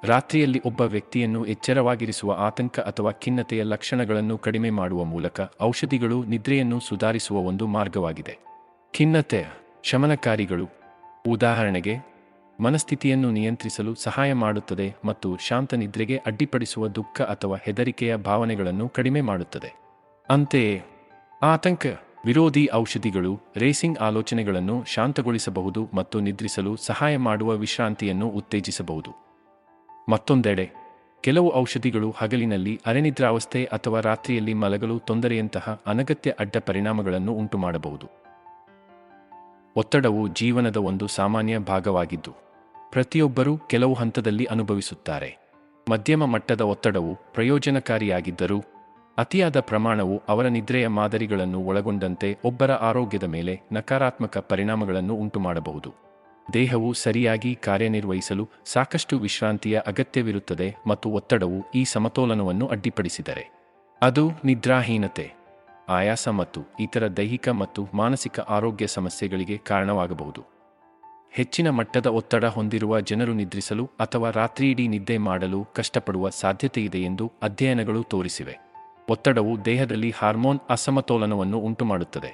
ರಾತ್ರಿಯಲ್ಲಿ ಒಬ್ಬ ವ್ಯಕ್ತಿಯನ್ನು ಎಚ್ಚರವಾಗಿರಿಸುವ ಆತಂಕ ಅಥವಾ ಖಿನ್ನತೆಯ ಲಕ್ಷಣಗಳನ್ನು ಕಡಿಮೆ ಮಾಡುವ ಮೂಲಕ ಔಷಧಿಗಳು ನಿದ್ರೆಯನ್ನು ಸುಧಾರಿಸುವ ಒಂದು ಮಾರ್ಗವಾಗಿದೆ. ಖಿನ್ನತೆ ಶಮನಕಾರಿಗಳು, ಉದಾಹರಣೆಗೆ, ಮನಸ್ಥಿತಿಯನ್ನು ನಿಯಂತ್ರಿಸಲು ಸಹಾಯ ಮಾಡುತ್ತದೆ ಮತ್ತು ಶಾಂತ ನಿದ್ರೆಗೆ ಅಡ್ಡಿಪಡಿಸುವ ದುಃಖ ಅಥವಾ ಹೆದರಿಕೆಯ ಭಾವನೆಗಳನ್ನು ಕಡಿಮೆ ಮಾಡುತ್ತದೆ. ಅಂತೆಯೇ ಆತಂಕ ವಿರೋಧಿ ಔಷಧಿಗಳು ರೇಸಿಂಗ್ ಆಲೋಚನೆಗಳನ್ನು ಶಾಂತಗೊಳಿಸಬಹುದು ಮತ್ತು ನಿದ್ರಿಸಲು ಸಹಾಯ ಮಾಡುವ ವಿಶ್ರಾಂತಿಯನ್ನು ಉತ್ತೇಜಿಸಬಹುದು. ಮತ್ತೊಂದೆಡೆ, ಕೆಲವು ಔಷಧಿಗಳು ಹಗಲಿನಲ್ಲಿ ಅರೆನಿದ್ರಾವಸ್ಥೆ ಅಥವಾ ರಾತ್ರಿಯಲ್ಲಿ ಮಲಗಲು ತೊಂದರೆಯಂತಹ ಅನಗತ್ಯ ಅಡ್ಡ ಪರಿಣಾಮಗಳನ್ನು ಉಂಟುಮಾಡಬಹುದು. ಒತ್ತಡವು ಜೀವನದ ಒಂದು ಸಾಮಾನ್ಯ ಭಾಗವಾಗಿದ್ದು ಪ್ರತಿಯೊಬ್ಬರೂ ಕೆಲವು ಹಂತದಲ್ಲಿ ಅನುಭವಿಸುತ್ತಾರೆ. ಮಧ್ಯಮ ಮಟ್ಟದ ಒತ್ತಡವು ಪ್ರಯೋಜನಕಾರಿಯಾಗಿದ್ದರೂ ಅತಿಯಾದ ಪ್ರಮಾಣವು ಅವರ ನಿದ್ರೆಯ ಮಾದರಿಗಳನ್ನು ಒಳಗೊಂಡಂತೆ ಒಬ್ಬರ ಆರೋಗ್ಯದ ಮೇಲೆ ನಕಾರಾತ್ಮಕ ಪರಿಣಾಮಗಳನ್ನು ಉಂಟುಮಾಡಬಹುದು. ದೇಹವು ಸರಿಯಾಗಿ ಕಾರ್ಯನಿರ್ವಹಿಸಲು ಸಾಕಷ್ಟು ವಿಶ್ರಾಂತಿಯ ಅಗತ್ಯವಿರುತ್ತದೆ ಮತ್ತು ಒತ್ತಡವು ಈ ಸಮತೋಲನವನ್ನು ಅಡ್ಡಿಪಡಿಸಿದರೆ ಅದು ನಿದ್ರಾಹೀನತೆ, ಆಯಾಸ ಮತ್ತು ಇತರ ದೈಹಿಕ ಮತ್ತು ಮಾನಸಿಕ ಆರೋಗ್ಯ ಸಮಸ್ಯೆಗಳಿಗೆ ಕಾರಣವಾಗಬಹುದು. ಹೆಚ್ಚಿನ ಮಟ್ಟದ ಒತ್ತಡ ಹೊಂದಿರುವ ಜನರು ನಿದ್ರಿಸಲು ಅಥವಾ ರಾತ್ರಿಯಿಡೀ ನಿದ್ದೆ ಮಾಡಲು ಕಷ್ಟಪಡುವ ಸಾಧ್ಯತೆಯಿದೆ ಎಂದು ಅಧ್ಯಯನಗಳು ತೋರಿಸಿವೆ. ಒತ್ತಡವು ದೇಹದಲ್ಲಿ ಹಾರ್ಮೋನ್ ಅಸಮತೋಲನವನ್ನು ಉಂಟುಮಾಡುತ್ತದೆ.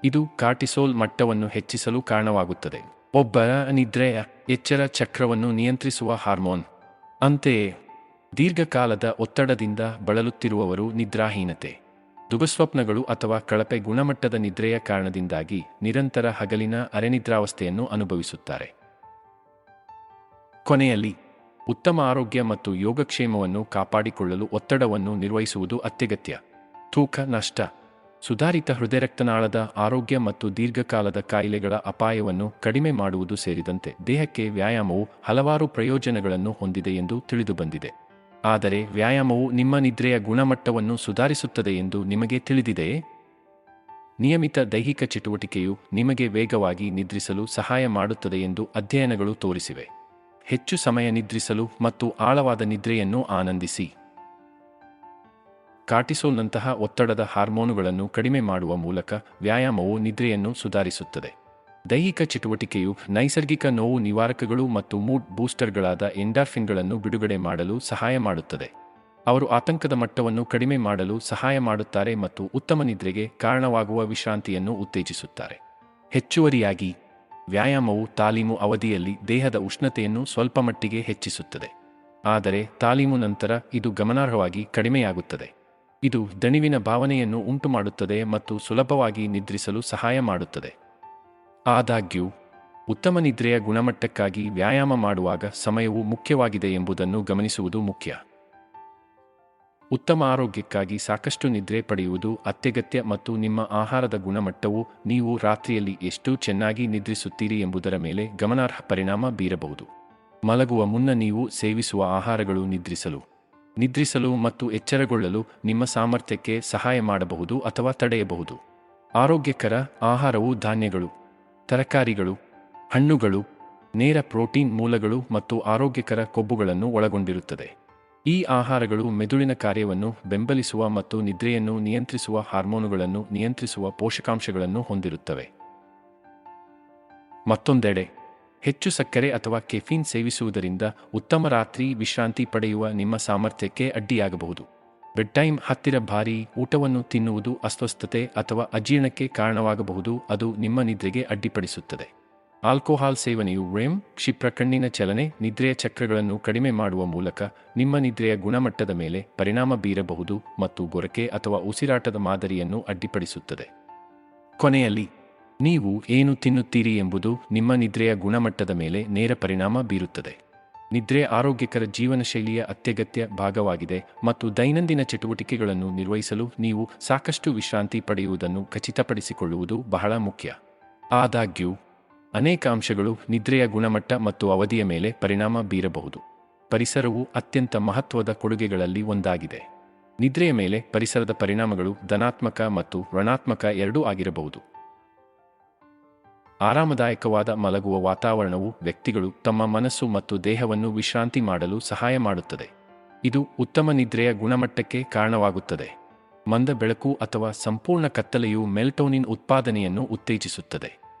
ಇದು ಕಾರ್ಟಿಸೋಲ್ ಮಟ್ಟವನ್ನು ಹೆಚ್ಚಿಸಲು ಕಾರಣವಾಗುತ್ತದೆ, ಒಬ್ಬರ ನಿದ್ರೆಯ ಎಚ್ಚರ ಚಕ್ರವನ್ನು ನಿಯಂತ್ರಿಸುವ ಹಾರ್ಮೋನ್. ಅಂತೆಯೇ ದೀರ್ಘಕಾಲದ ಒತ್ತಡದಿಂದ ಬಳಲುತ್ತಿರುವವರು ನಿದ್ರಾಹೀನತೆ, ದುಃಸ್ವಪ್ನಗಳು ಅಥವಾ ಕಳಪೆ ಗುಣಮಟ್ಟದ ನಿದ್ರೆಯ ಕಾರಣದಿಂದಾಗಿ ನಿರಂತರ ಹಗಲಿನ ಅರೆನಿದ್ರಾವಸ್ಥೆಯನ್ನು ಅನುಭವಿಸುತ್ತಾರೆ. ಕೊನೆಯಲ್ಲಿ, ಉತ್ತಮ ಆರೋಗ್ಯ ಮತ್ತು ಯೋಗಕ್ಷೇಮವನ್ನು ಕಾಪಾಡಿಕೊಳ್ಳಲು ಒತ್ತಡವನ್ನು ನಿರ್ವಹಿಸುವುದು ಅತ್ಯಗತ್ಯ. ತೂಕ ನಷ್ಟ, ಸುಧಾರಿತ ಹೃದಯರಕ್ತನಾಳದ ಆರೋಗ್ಯ ಮತ್ತು ದೀರ್ಘಕಾಲದ ಕಾಯಿಲೆಗಳ ಅಪಾಯವನ್ನು ಕಡಿಮೆ ಮಾಡುವುದು ಸೇರಿದಂತೆ ದೇಹಕ್ಕೆ ವ್ಯಾಯಾಮವು ಹಲವಾರು ಪ್ರಯೋಜನಗಳನ್ನು ಹೊಂದಿದೆ ಎಂದು ತಿಳಿದುಬಂದಿದೆ. ಆದರೆ ವ್ಯಾಯಾಮವು ನಿಮ್ಮ ನಿದ್ರೆಯ ಗುಣಮಟ್ಟವನ್ನು ಸುಧಾರಿಸುತ್ತದೆ ಎಂದು ನಿಮಗೆ ತಿಳಿದಿದೆಯೇ? ನಿಯಮಿತ ದೈಹಿಕ ಚಟುವಟಿಕೆಯು ನಿಮಗೆ ವೇಗವಾಗಿ ನಿದ್ರಿಸಲು ಸಹಾಯ ಮಾಡುತ್ತದೆ ಎಂದು ಅಧ್ಯಯನಗಳು ತೋರಿಸಿವೆ. ಹೆಚ್ಚು ಸಮಯ ನಿದ್ರಿಸಲು ಮತ್ತು ಆಳವಾದ ನಿದ್ರೆಯನ್ನು ಆನಂದಿಸಿ. ಕಾರ್ಟಿಸೋಲ್ನಂತಹ ಒತ್ತಡದ ಹಾರ್ಮೋನುಗಳನ್ನು ಕಡಿಮೆ ಮಾಡುವ ಮೂಲಕ ವ್ಯಾಯಾಮವು ನಿದ್ರೆಯನ್ನು ಸುಧಾರಿಸುತ್ತದೆ. ದೈಹಿಕ ಚಟುವಟಿಕೆಯು ನೈಸರ್ಗಿಕ ನೋವು ನಿವಾರಕಗಳು ಮತ್ತು ಮೂಡ್ ಬೂಸ್ಟರ್ಗಳಾದ ಎಂಡಾರ್ಫಿನ್ಗಳನ್ನು ಬಿಡುಗಡೆ ಮಾಡಲು ಸಹಾಯ ಮಾಡುತ್ತದೆ. ಅವರು ಆತಂಕದ ಮಟ್ಟವನ್ನು ಕಡಿಮೆ ಮಾಡಲು ಸಹಾಯ ಮಾಡುತ್ತಾರೆ ಮತ್ತು ಉತ್ತಮ ನಿದ್ರೆಗೆ ಕಾರಣವಾಗುವ ವಿಶ್ರಾಂತಿಯನ್ನು ಉತ್ತೇಜಿಸುತ್ತಾರೆ. ಹೆಚ್ಚುವರಿಯಾಗಿ, ವ್ಯಾಯಾಮವು ತಾಲೀಮು ಅವಧಿಯಲ್ಲಿ ದೇಹದ ಉಷ್ಣತೆಯನ್ನು ಸ್ವಲ್ಪಮಟ್ಟಿಗೆ ಹೆಚ್ಚಿಸುತ್ತದೆ, ಆದರೆ ತಾಲೀಮು ನಂತರ ಇದು ಗಮನಾರ್ಹವಾಗಿ ಕಡಿಮೆಯಾಗುತ್ತದೆ. ಇದು ದಣಿವಿನ ಭಾವನೆಯನ್ನು ಉಂಟುಮಾಡುತ್ತದೆ ಮತ್ತು ಸುಲಭವಾಗಿ ನಿದ್ರಿಸಲು ಸಹಾಯ ಮಾಡುತ್ತದೆ. ಆದಾಗ್ಯೂ, ಉತ್ತಮ ನಿದ್ರೆಯ ಗುಣಮಟ್ಟಕ್ಕಾಗಿ ವ್ಯಾಯಾಮ ಮಾಡುವಾಗ ಸಮಯವು ಮುಖ್ಯವಾಗಿದೆ ಎಂಬುದನ್ನು ಗಮನಿಸುವುದು ಮುಖ್ಯ. ಉತ್ತಮ ಆರೋಗ್ಯಕ್ಕಾಗಿ ಸಾಕಷ್ಟು ನಿದ್ರೆ ಪಡೆಯುವುದು ಅತ್ಯಗತ್ಯ ಮತ್ತು ನಿಮ್ಮ ಆಹಾರದ ಗುಣಮಟ್ಟವು ನೀವು ರಾತ್ರಿಯಲ್ಲಿ ಎಷ್ಟು ಚೆನ್ನಾಗಿ ನಿದ್ರಿಸುತ್ತೀರಿ ಎಂಬುದರ ಮೇಲೆ ಗಮನಾರ್ಹ ಪರಿಣಾಮ ಬೀರಬಹುದು. ಮಲಗುವ ಮುನ್ನ ನೀವು ಸೇವಿಸುವ ಆಹಾರಗಳು ನಿದ್ರಿಸಲು ಮತ್ತು ಎಚ್ಚರಗೊಳ್ಳಲು ನಿಮ್ಮ ಸಾಮರ್ಥ್ಯಕ್ಕೆ ಸಹಾಯ ಮಾಡಬಹುದು ಅಥವಾ ತಡೆಯಬಹುದು. ಆರೋಗ್ಯಕರ ಆಹಾರವು ಧಾನ್ಯಗಳು, ತರಕಾರಿಗಳು, ಹಣ್ಣುಗಳು, ನೇರ ಪ್ರೋಟೀನ್ ಮೂಲಗಳು ಮತ್ತು ಆರೋಗ್ಯಕರ ಕೊಬ್ಬುಗಳನ್ನು ಒಳಗೊಂಡಿರುತ್ತದೆ. ಈ ಆಹಾರಗಳು ಮೆದುಳಿನ ಕಾರ್ಯವನ್ನು ಬೆಂಬಲಿಸುವ ಮತ್ತು ನಿದ್ರೆಯನ್ನು ನಿಯಂತ್ರಿಸುವ ಹಾರ್ಮೋನುಗಳನ್ನು ನಿಯಂತ್ರಿಸುವ ಪೋಷಕಾಂಶಗಳನ್ನು ಹೊಂದಿರುತ್ತವೆ. ಮತ್ತೊಂದೆಡೆ, ಹೆಚ್ಚು ಸಕ್ಕರೆ ಅಥವಾ ಕೆಫೀನ್ ಸೇವಿಸುವುದರಿಂದ ಉತ್ತಮ ರಾತ್ರಿ ವಿಶ್ರಾಂತಿ ಪಡೆಯುವ ನಿಮ್ಮ ಸಾಮರ್ಥ್ಯಕ್ಕೆ ಅಡ್ಡಿಯಾಗಬಹುದು. ಬೆಡ್ ಟೈಮ್ ಹತ್ತಿರ ಭಾರೀ ಊಟವನ್ನು ತಿನ್ನುವುದು ಅಸ್ವಸ್ಥತೆ ಅಥವಾ ಅಜೀರ್ಣಕ್ಕೆ ಕಾರಣವಾಗಬಹುದು, ಅದು ನಿಮ್ಮ ನಿದ್ರೆಗೆ ಅಡ್ಡಿಪಡಿಸುತ್ತದೆ. ಆಲ್ಕೋಹಾಲ್ ಸೇವನೆಯು REM ಕ್ಷಿಪ್ರ ಕಣ್ಣಿನ ಚಲನೆ ನಿದ್ರೆಯ ಚಕ್ರಗಳನ್ನು ಕಡಿಮೆ ಮಾಡುವ ಮೂಲಕ ನಿಮ್ಮ ನಿದ್ರೆಯ ಗುಣಮಟ್ಟದ ಮೇಲೆ ಪರಿಣಾಮ ಬೀರಬಹುದು ಮತ್ತು ಗೊರಕೆ ಅಥವಾ ಉಸಿರಾಟದ ಮಾದರಿಯನ್ನು ಅಡ್ಡಿಪಡಿಸುತ್ತದೆ. ಕೊನೆಯಲ್ಲಿ, ನೀವು ಏನು ತಿನ್ನುತ್ತೀರಿ ಎಂಬುದು ನಿಮ್ಮ ನಿದ್ರೆಯ ಗುಣಮಟ್ಟದ ಮೇಲೆ ನೇರ ಪರಿಣಾಮ ಬೀರುತ್ತದೆ. ನಿದ್ರೆ ಆರೋಗ್ಯಕರ ಜೀವನಶೈಲಿಯ ಅತ್ಯಗತ್ಯ ಭಾಗವಾಗಿದೆ ಮತ್ತು ದೈನಂದಿನ ಚಟುವಟಿಕೆಗಳನ್ನು ನಿರ್ವಹಿಸಲು ನೀವು ಸಾಕಷ್ಟು ವಿಶ್ರಾಂತಿ ಪಡೆಯುವುದನ್ನು ಖಚಿತಪಡಿಸಿಕೊಳ್ಳುವುದು ಬಹಳ ಮುಖ್ಯ. ಆದಾಗ್ಯೂ, ಅನೇಕ ಅಂಶಗಳು ನಿದ್ರೆಯ ಗುಣಮಟ್ಟ ಮತ್ತು ಅವಧಿಯ ಮೇಲೆ ಪರಿಣಾಮ ಬೀರಬಹುದು. ಪರಿಸರವು ಅತ್ಯಂತ ಮಹತ್ವದ ಕೊಡುಗೆಗಳಲ್ಲಿ ಒಂದಾಗಿದೆ. ನಿದ್ರೆಯ ಮೇಲೆ ಪರಿಸರದ ಪರಿಣಾಮಗಳು ಧನಾತ್ಮಕ ಮತ್ತು ಋಣಾತ್ಮಕ ಎರಡೂ ಆಗಿರಬಹುದು. ಆರಾಮದಾಯಕವಾದ ಮಲಗುವ ವಾತಾವರಣವು ವ್ಯಕ್ತಿಗಳು ತಮ್ಮ ಮನಸ್ಸು ಮತ್ತು ದೇಹವನ್ನು ವಿಶ್ರಾಂತಿ ಮಾಡಲು ಸಹಾಯ ಮಾಡುತ್ತದೆ. ಇದು ಉತ್ತಮ ನಿದ್ರೆಯ ಗುಣಮಟ್ಟಕ್ಕೆ ಕಾರಣವಾಗುತ್ತದೆ. ಮಂದ ಬೆಳಕು ಅಥವಾ ಸಂಪೂರ್ಣ ಕತ್ತಲೆಯು ಮೆಲಟೋನಿನ್ ಉತ್ಪಾದನೆಯನ್ನು ಉತ್ತೇಜಿಸುತ್ತದೆ.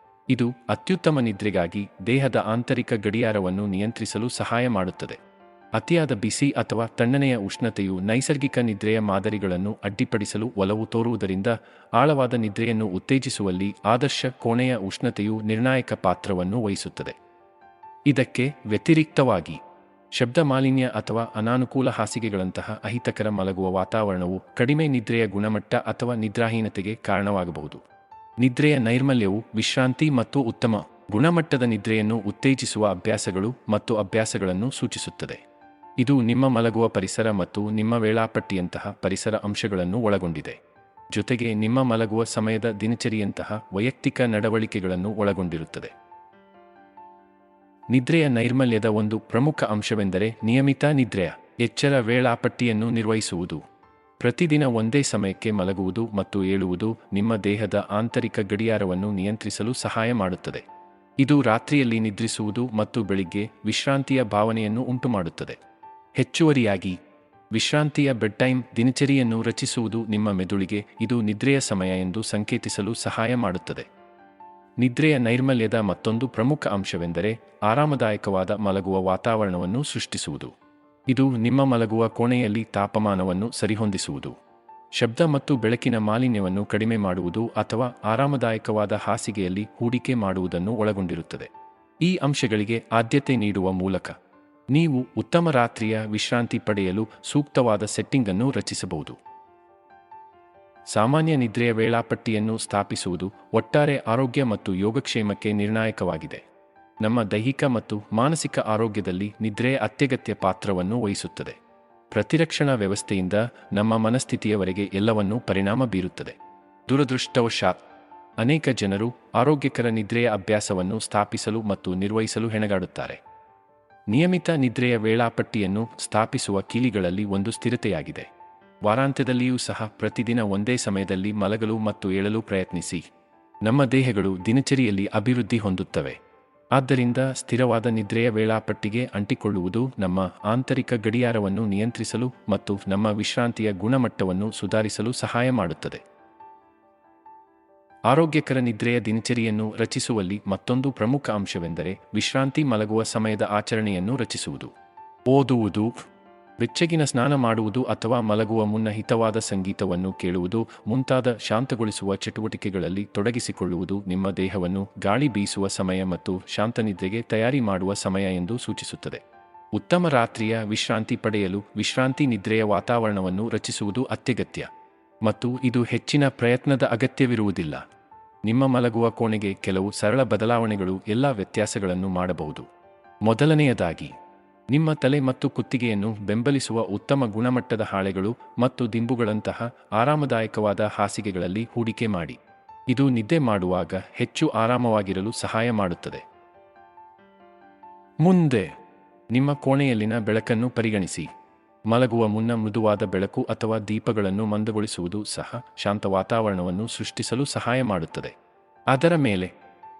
ಇದು ಅತ್ಯುತ್ತಮ ನಿದ್ರೆಗಾಗಿ ದೇಹದ ಆಂತರಿಕ ಗಡಿಯಾರವನ್ನು ನಿಯಂತ್ರಿಸಲು ಸಹಾಯ ಮಾಡುತ್ತದೆ. ಅತಿಯಾದ ಬಿಸಿ ಅಥವಾ ತಣ್ಣನೆಯ ಉಷ್ಣತೆಯು ನೈಸರ್ಗಿಕ ನಿದ್ರೆಯ ಮಾದರಿಗಳನ್ನು ಅಡ್ಡಿಪಡಿಸಲು ಒಲವು ತೋರುವುದರಿಂದ ಆಳವಾದ ನಿದ್ರೆಯನ್ನು ಉತ್ತೇಜಿಸುವಲ್ಲಿ ಆದರ್ಶ ಕೋಣೆಯ ಉಷ್ಣತೆಯು ನಿರ್ಣಾಯಕ ಪಾತ್ರವನ್ನು ವಹಿಸುತ್ತದೆ. ಇದಕ್ಕೆ ವ್ಯತಿರಿಕ್ತವಾಗಿ, ಶಬ್ದ ಮಾಲಿನ್ಯ ಅಥವಾ ಅನಾನುಕೂಲ ಹಾಸಿಗೆಗಳಂತಹ ಅಹಿತಕರ ಮಲಗುವ ವಾತಾವರಣವು ಕಡಿಮೆ ನಿದ್ರೆಯ ಗುಣಮಟ್ಟ ಅಥವಾ ನಿದ್ರಾಹೀನತೆಗೆ ಕಾರಣವಾಗಬಹುದು. ನಿದ್ರೆಯ ನೈರ್ಮಲ್ಯವು ವಿಶ್ರಾಂತಿ ಮತ್ತು ಉತ್ತಮ ಗುಣಮಟ್ಟದ ನಿದ್ರೆಯನ್ನು ಉತ್ತೇಜಿಸುವ ಅಭ್ಯಾಸಗಳು ಮತ್ತು ಅಭ್ಯಾಸಗಳನ್ನು ಸೂಚಿಸುತ್ತದೆ. ಇದು ನಿಮ್ಮ ಮಲಗುವ ಪರಿಸರ ಮತ್ತು ನಿಮ್ಮ ವೇಳಾಪಟ್ಟಿಯಂತಹ ಪರಿಸರ ಅಂಶಗಳನ್ನು ಒಳಗೊಂಡಿದೆ, ಜೊತೆಗೆ ನಿಮ್ಮ ಮಲಗುವ ಸಮಯದ ದಿನಚರಿಯಂತಹ ವೈಯಕ್ತಿಕ ನಡವಳಿಕೆಗಳನ್ನು ಒಳಗೊಂಡಿರುತ್ತದೆ. ನಿದ್ರೆಯ ನೈರ್ಮಲ್ಯದ ಒಂದು ಪ್ರಮುಖ ಅಂಶವೆಂದರೆ ನಿಯಮಿತ ನಿದ್ರೆಯ ಎಚ್ಚರ ವೇಳಾಪಟ್ಟಿಯನ್ನು ನಿರ್ವಹಿಸುವುದು. ಪ್ರತಿದಿನ ಒಂದೇ ಸಮಯಕ್ಕೆ ಮಲಗುವುದು ಮತ್ತು ಏಳುವುದು ನಿಮ್ಮ ದೇಹದ ಆಂತರಿಕ ಗಡಿಯಾರವನ್ನು ನಿಯಂತ್ರಿಸಲು ಸಹಾಯ ಮಾಡುತ್ತದೆ. ಇದು ರಾತ್ರಿಯಲ್ಲಿ ನಿದ್ರಿಸುವುದು ಮತ್ತು ಬೆಳಿಗ್ಗೆ ವಿಶ್ರಾಂತಿಯ ಭಾವನೆಯನ್ನು ಉಂಟುಮಾಡುತ್ತದೆ. ಹೆಚ್ಚುವರಿಯಾಗಿ, ವಿಶ್ರಾಂತಿಯ ಬೆಡ್ ಟೈಮ್ ದಿನಚರಿಯನ್ನು ರಚಿಸುವುದು ನಿಮ್ಮ ಮೆದುಳಿಗೆ ಇದು ನಿದ್ರೆಯ ಸಮಯ ಎಂದು ಸಂಕೇತಿಸಲು ಸಹಾಯ ಮಾಡುತ್ತದೆ. ನಿದ್ರೆಯ ನೈರ್ಮಲ್ಯದ ಮತ್ತೊಂದು ಪ್ರಮುಖ ಅಂಶವೆಂದರೆ ಆರಾಮದಾಯಕವಾದ ಮಲಗುವ ವಾತಾವರಣವನ್ನು ಸೃಷ್ಟಿಸುವುದು. ಇದು ನಿಮ್ಮ ಮಲಗುವ ಕೋಣೆಯಲ್ಲಿ ತಾಪಮಾನವನ್ನು ಸರಿಹೊಂದಿಸುವುದು, ಶಬ್ದ ಮತ್ತು ಬೆಳಕಿನ ಮಾಲಿನ್ಯವನ್ನು ಕಡಿಮೆ ಮಾಡುವುದು ಅಥವಾ ಆರಾಮದಾಯಕವಾದ ಹಾಸಿಗೆಯಲ್ಲಿ ಹೂಡಿಕೆ ಮಾಡುವುದನ್ನು ಒಳಗೊಂಡಿರುತ್ತದೆ. ಈ ಅಂಶಗಳಿಗೆ ಆದ್ಯತೆ ನೀಡುವ ಮೂಲಕ ನೀವು ಉತ್ತಮ ರಾತ್ರಿಯ ವಿಶ್ರಾಂತಿ ಪಡೆಯಲು ಸೂಕ್ತವಾದ ಸೆಟ್ಟಿಂಗ್ ಅನ್ನು ರಚಿಸಬಹುದು. ಸಾಮಾನ್ಯ ನಿದ್ರೆಯ ವೇಳಾಪಟ್ಟಿಯನ್ನು ಸ್ಥಾಪಿಸುವುದು ಒಟ್ಟಾರೆ ಆರೋಗ್ಯ ಮತ್ತು ಯೋಗಕ್ಷೇಮಕ್ಕೆ ನಿರ್ಣಾಯಕವಾಗಿದೆ. ನಮ್ಮ ದೈಹಿಕ ಮತ್ತು ಮಾನಸಿಕ ಆರೋಗ್ಯದಲ್ಲಿ ನಿದ್ರೆಯ ಅತ್ಯಗತ್ಯ ಪಾತ್ರವನ್ನು ವಹಿಸುತ್ತದೆ. ಪ್ರತಿರಕ್ಷಣಾ ವ್ಯವಸ್ಥೆಯಿಂದ ನಮ್ಮ ಮನಸ್ಥಿತಿಯವರೆಗೆ ಎಲ್ಲವನ್ನೂ ಪರಿಣಾಮ ಬೀರುತ್ತದೆ. ದುರದೃಷ್ಟವಶಾತ್, ಅನೇಕ ಜನರು ಆರೋಗ್ಯಕರ ನಿದ್ರೆಯ ಅಭ್ಯಾಸವನ್ನು ಸ್ಥಾಪಿಸಲು ಮತ್ತು ನಿರ್ವಹಿಸಲು ಹೆಣಗಾಡುತ್ತಾರೆ. ನಿಯಮಿತ ನಿದ್ರೆಯ ವೇಳಾಪಟ್ಟಿಯನ್ನು ಸ್ಥಾಪಿಸುವ ಕೀಲಿಗಳಲ್ಲಿ ಒಂದು ಸ್ಥಿರತೆಯಾಗಿದೆ. ವಾರಾಂತ್ಯದಲ್ಲಿಯೂ ಸಹ ಪ್ರತಿದಿನ ಒಂದೇ ಸಮಯದಲ್ಲಿ ಮಲಗಲು ಮತ್ತು ಏಳಲು ಪ್ರಯತ್ನಿಸಿ. ನಮ್ಮ ದೇಹಗಳು ದಿನಚರಿಯಲ್ಲಿ ಅಭಿವೃದ್ಧಿ ಹೊಂದುತ್ತವೆ. ಆದ್ದರಿಂದ ಸ್ಥಿರವಾದ ನಿದ್ರೆಯ ವೇಳಾಪಟ್ಟಿಗೆ ಅಂಟಿಕೊಳ್ಳುವುದು ನಮ್ಮ ಆಂತರಿಕ ಗಡಿಯಾರವನ್ನು ನಿಯಂತ್ರಿಸಲು ಮತ್ತು ನಮ್ಮ ವಿಶ್ರಾಂತಿಯ ಗುಣಮಟ್ಟವನ್ನು ಸುಧಾರಿಸಲು ಸಹಾಯ ಮಾಡುತ್ತದೆ. ಆರೋಗ್ಯಕರ ನಿದ್ರೆಯ ದಿನಚರಿಯನ್ನು ರಚಿಸುವಲ್ಲಿ ಮತ್ತೊಂದು ಪ್ರಮುಖ ಅಂಶವೆಂದರೆ ವಿಶ್ರಾಂತಿ ಮಲಗುವ ಸಮಯದ ಆಚರಣೆಯನ್ನು ರಚಿಸುವುದು. ಓದುವುದು, ಬೆಚ್ಚಗಿನ ಸ್ನಾನ ಮಾಡುವುದು ಅಥವಾ ಮಲಗುವ ಮುನ್ನ ಹಿತವಾದ ಸಂಗೀತವನ್ನು ಕೇಳುವುದು ಮುಂತಾದ ಶಾಂತಗೊಳಿಸುವ ಚಟುವಟಿಕೆಗಳಲ್ಲಿ ತೊಡಗಿಸಿಕೊಳ್ಳುವುದು ನಿಮ್ಮ ದೇಹವನ್ನು ಗಾಳಿ ಬೀಸುವ ಸಮಯ ಮತ್ತು ಶಾಂತನಿದ್ರೆಗೆ ತಯಾರಿ ಮಾಡುವ ಸಮಯ ಎಂದು ಸೂಚಿಸುತ್ತದೆ. ಉತ್ತಮ ರಾತ್ರಿಯ ವಿಶ್ರಾಂತಿ ಪಡೆಯಲು ವಿಶ್ರಾಂತಿ ನಿದ್ರೆಯ ವಾತಾವರಣವನ್ನು ರಚಿಸುವುದು ಅತ್ಯಗತ್ಯ, ಮತ್ತು ಇದು ಹೆಚ್ಚಿನ ಪ್ರಯತ್ನದ ಅಗತ್ಯವಿರುವುದಿಲ್ಲ. ನಿಮ್ಮ ಮಲಗುವ ಕೋಣೆಗೆ ಕೆಲವು ಸರಳ ಬದಲಾವಣೆಗಳು ಎಲ್ಲ ವ್ಯತ್ಯಾಸಗಳನ್ನು ಮಾಡಬಹುದು. ಮೊದಲನೆಯದಾಗಿ, ನಿಮ್ಮ ತಲೆ ಮತ್ತು ಕುತ್ತಿಗೆಯನ್ನು ಬೆಂಬಲಿಸುವ ಉತ್ತಮ ಗುಣಮಟ್ಟದ ಹಾಳೆಗಳು ಮತ್ತು ದಿಂಬುಗಳಂತಹ ಆರಾಮದಾಯಕವಾದ ಹಾಸಿಗೆಗಳಲ್ಲಿ ಹೂಡಿಕೆ ಮಾಡಿ. ಇದು ನಿದ್ದೆ ಮಾಡುವಾಗ ಹೆಚ್ಚು ಆರಾಮವಾಗಿರಲು ಸಹಾಯ ಮಾಡುತ್ತದೆ. ಮುಂದೆ ನಿಮ್ಮ ಕೋಣೆಯಲ್ಲಿನ ಬೆಳಕನ್ನು ಪರಿಗಣಿಸಿ. ಮಲಗುವ ಮುನ್ನ ಮೃದುವಾದ ಬೆಳಕು ಅಥವಾ ದೀಪಗಳನ್ನು ಮಂದಗೊಳಿಸುವುದು ಸಹ ಶಾಂತ ವಾತಾವರಣವನ್ನು ಸೃಷ್ಟಿಸಲು ಸಹಾಯ ಮಾಡುತ್ತದೆ. ಅದರ ಮೇಲೆ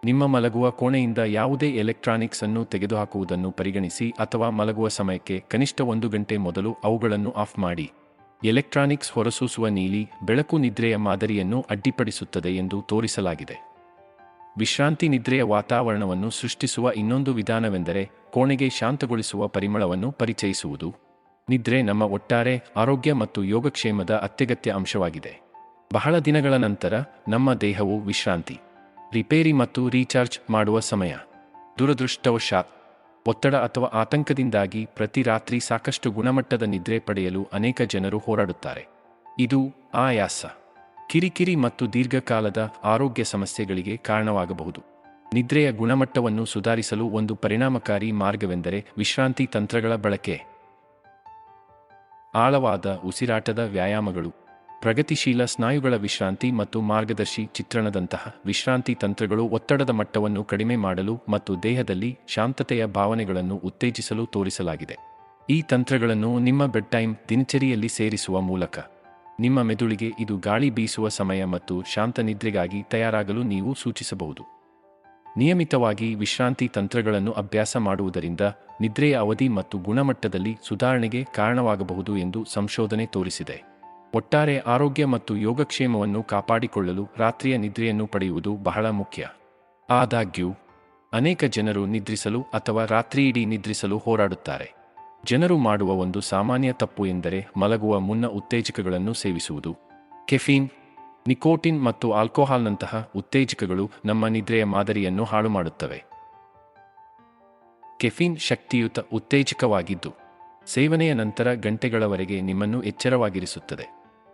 ನಿಮ್ಮ ಮಲಗುವ ಕೋಣೆಯಿಂದ ಯಾವುದೇ ಎಲೆಕ್ಟ್ರಾನಿಕ್ಸ್ ಅನ್ನು ತೆಗೆದುಹಾಕುವುದನ್ನು ಪರಿಗಣಿಸಿ ಅಥವಾ ಮಲಗುವ ಸಮಯಕ್ಕೆ ಕನಿಷ್ಠ 1 ಗಂಟೆ ಮೊದಲು ಅವುಗಳನ್ನು ಆಫ್ ಮಾಡಿ. ಎಲೆಕ್ಟ್ರಾನಿಕ್ಸ್ ಹೊರಸೂಸುವ ನೀಲಿ ಬೆಳಕು ನಿದ್ರೆಯ ಮಾದರಿಯನ್ನು ಅಡ್ಡಿಪಡಿಸುತ್ತದೆ ಎಂದು ತೋರಿಸಲಾಗಿದೆ. ವಿಶ್ರಾಂತಿ ನಿದ್ರೆಯ ವಾತಾವರಣವನ್ನು ಸೃಷ್ಟಿಸುವ ಇನ್ನೊಂದು ವಿಧಾನವೆಂದರೆ ಕೋಣೆಗೆ ಶಾಂತಗೊಳಿಸುವ ಪರಿಮಳವನ್ನು ಪರಿಚಯಿಸುವುದು. ನಿದ್ರೆ ನಮ್ಮ ಒಟ್ಟಾರೆ ಆರೋಗ್ಯ ಮತ್ತು ಯೋಗಕ್ಷೇಮದ ಅತ್ಯಗತ್ಯ ಅಂಶವಾಗಿದೆ. ಬಹಳ ದಿನಗಳ ನಂತರ ನಮ್ಮ ದೇಹವು ವಿಶ್ರಾಂತಿ, ರಿಪೇರಿ ಮತ್ತು ರೀಚಾರ್ಜ್ ಮಾಡುವ ಸಮಯ. ದುರದೃಷ್ಟವಶಾತ್ ಒತ್ತಡ ಅಥವಾ ಆತಂಕದಿಂದಾಗಿ ಪ್ರತಿ ರಾತ್ರಿ ಸಾಕಷ್ಟು ಗುಣಮಟ್ಟದ ನಿದ್ರೆ ಪಡೆಯಲು ಅನೇಕ ಜನರು ಹೋರಾಡುತ್ತಾರೆ. ಇದು ಆಯಾಸ, ಕಿರಿಕಿರಿ ಮತ್ತು ದೀರ್ಘಕಾಲದ ಆರೋಗ್ಯ ಸಮಸ್ಯೆಗಳಿಗೆ ಕಾರಣವಾಗಬಹುದು. ನಿದ್ರೆಯ ಗುಣಮಟ್ಟವನ್ನು ಸುಧಾರಿಸಲು ಒಂದು ಪರಿಣಾಮಕಾರಿ ಮಾರ್ಗವೆಂದರೆ ವಿಶ್ರಾಂತಿ ತಂತ್ರಗಳ ಬಳಕೆ. ಆಳವಾದ ಉಸಿರಾಟದ ವ್ಯಾಯಾಮಗಳು, ಪ್ರಗತಿಶೀಲ ಸ್ನಾಯುಗಳ ವಿಶ್ರಾಂತಿ ಮತ್ತು ಮಾರ್ಗದರ್ಶಿ ಚಿತ್ರಣದಂತಹ ವಿಶ್ರಾಂತಿ ತಂತ್ರಗಳು ಒತ್ತಡದ ಮಟ್ಟವನ್ನು ಕಡಿಮೆ ಮಾಡಲು ಮತ್ತು ದೇಹದಲ್ಲಿ ಶಾಂತತೆಯ ಭಾವನೆಗಳನ್ನು ಉತ್ತೇಜಿಸಲು ತೋರಿಸಲಾಗಿದೆ. ಈ ತಂತ್ರಗಳನ್ನು ನಿಮ್ಮ ಬೆಡ್ ಟೈಮ್ ದಿನಚರಿಯಲ್ಲಿ ಸೇರಿಸುವ ಮೂಲಕ ನಿಮ್ಮ ಮೆದುಳಿಗೆ ಇದು ಗಾಳಿ ಬೀಸುವ ಸಮಯ ಮತ್ತು ಶಾಂತ ನಿದ್ರೆಗಾಗಿ ತಯಾರಾಗಲು ನೀವು ಸೂಚಿಸಬಹುದು. ನಿಯಮಿತವಾಗಿ ವಿಶ್ರಾಂತಿ ತಂತ್ರಗಳನ್ನು ಅಭ್ಯಾಸ ಮಾಡುವುದರಿಂದ ನಿದ್ರೆಯ ಅವಧಿ ಮತ್ತು ಗುಣಮಟ್ಟದಲ್ಲಿ ಸುಧಾರಣೆಗೆ ಕಾರಣವಾಗಬಹುದು ಎಂದು ಸಂಶೋಧನೆ ತೋರಿಸಿದೆ. ಒಟ್ಟಾರೆ ಆರೋಗ್ಯ ಮತ್ತು ಯೋಗಕ್ಷೇಮವನ್ನು ಕಾಪಾಡಿಕೊಳ್ಳಲು ರಾತ್ರಿಯ ನಿದ್ರೆಯನ್ನು ಪಡೆಯುವುದು ಬಹಳ ಮುಖ್ಯ. ಆದಾಗ್ಯೂ ಅನೇಕ ಜನರು ನಿದ್ರಿಸಲು ಅಥವಾ ರಾತ್ರಿಯಿಡೀ ನಿದ್ರಿಸಲು ಹೋರಾಡುತ್ತಾರೆ. ಜನರು ಮಾಡುವ ಒಂದು ಸಾಮಾನ್ಯ ತಪ್ಪು ಎಂದರೆ ಮಲಗುವ ಮುನ್ನ ಉತ್ತೇಜಕಗಳನ್ನು ಸೇವಿಸುವುದು. ಕೆಫೀನ್, ನಿಕೋಟಿನ್ ಮತ್ತು ಆಲ್ಕೋಹಾಲ್ನಂತಹ ಉತ್ತೇಜಕಗಳು ನಮ್ಮ ನಿದ್ರೆಯ ಮಾದರಿಯನ್ನು ಹಾಳುಮಾಡುತ್ತವೆ. ಕೆಫೀನ್ ಶಕ್ತಿಯುತ ಉತ್ತೇಜಕವಾಗಿದ್ದು, ಸೇವನೆಯ ನಂತರ ಗಂಟೆಗಳವರೆಗೆ ನಿಮ್ಮನ್ನು ಎಚ್ಚರವಾಗಿರಿಸುತ್ತದೆ.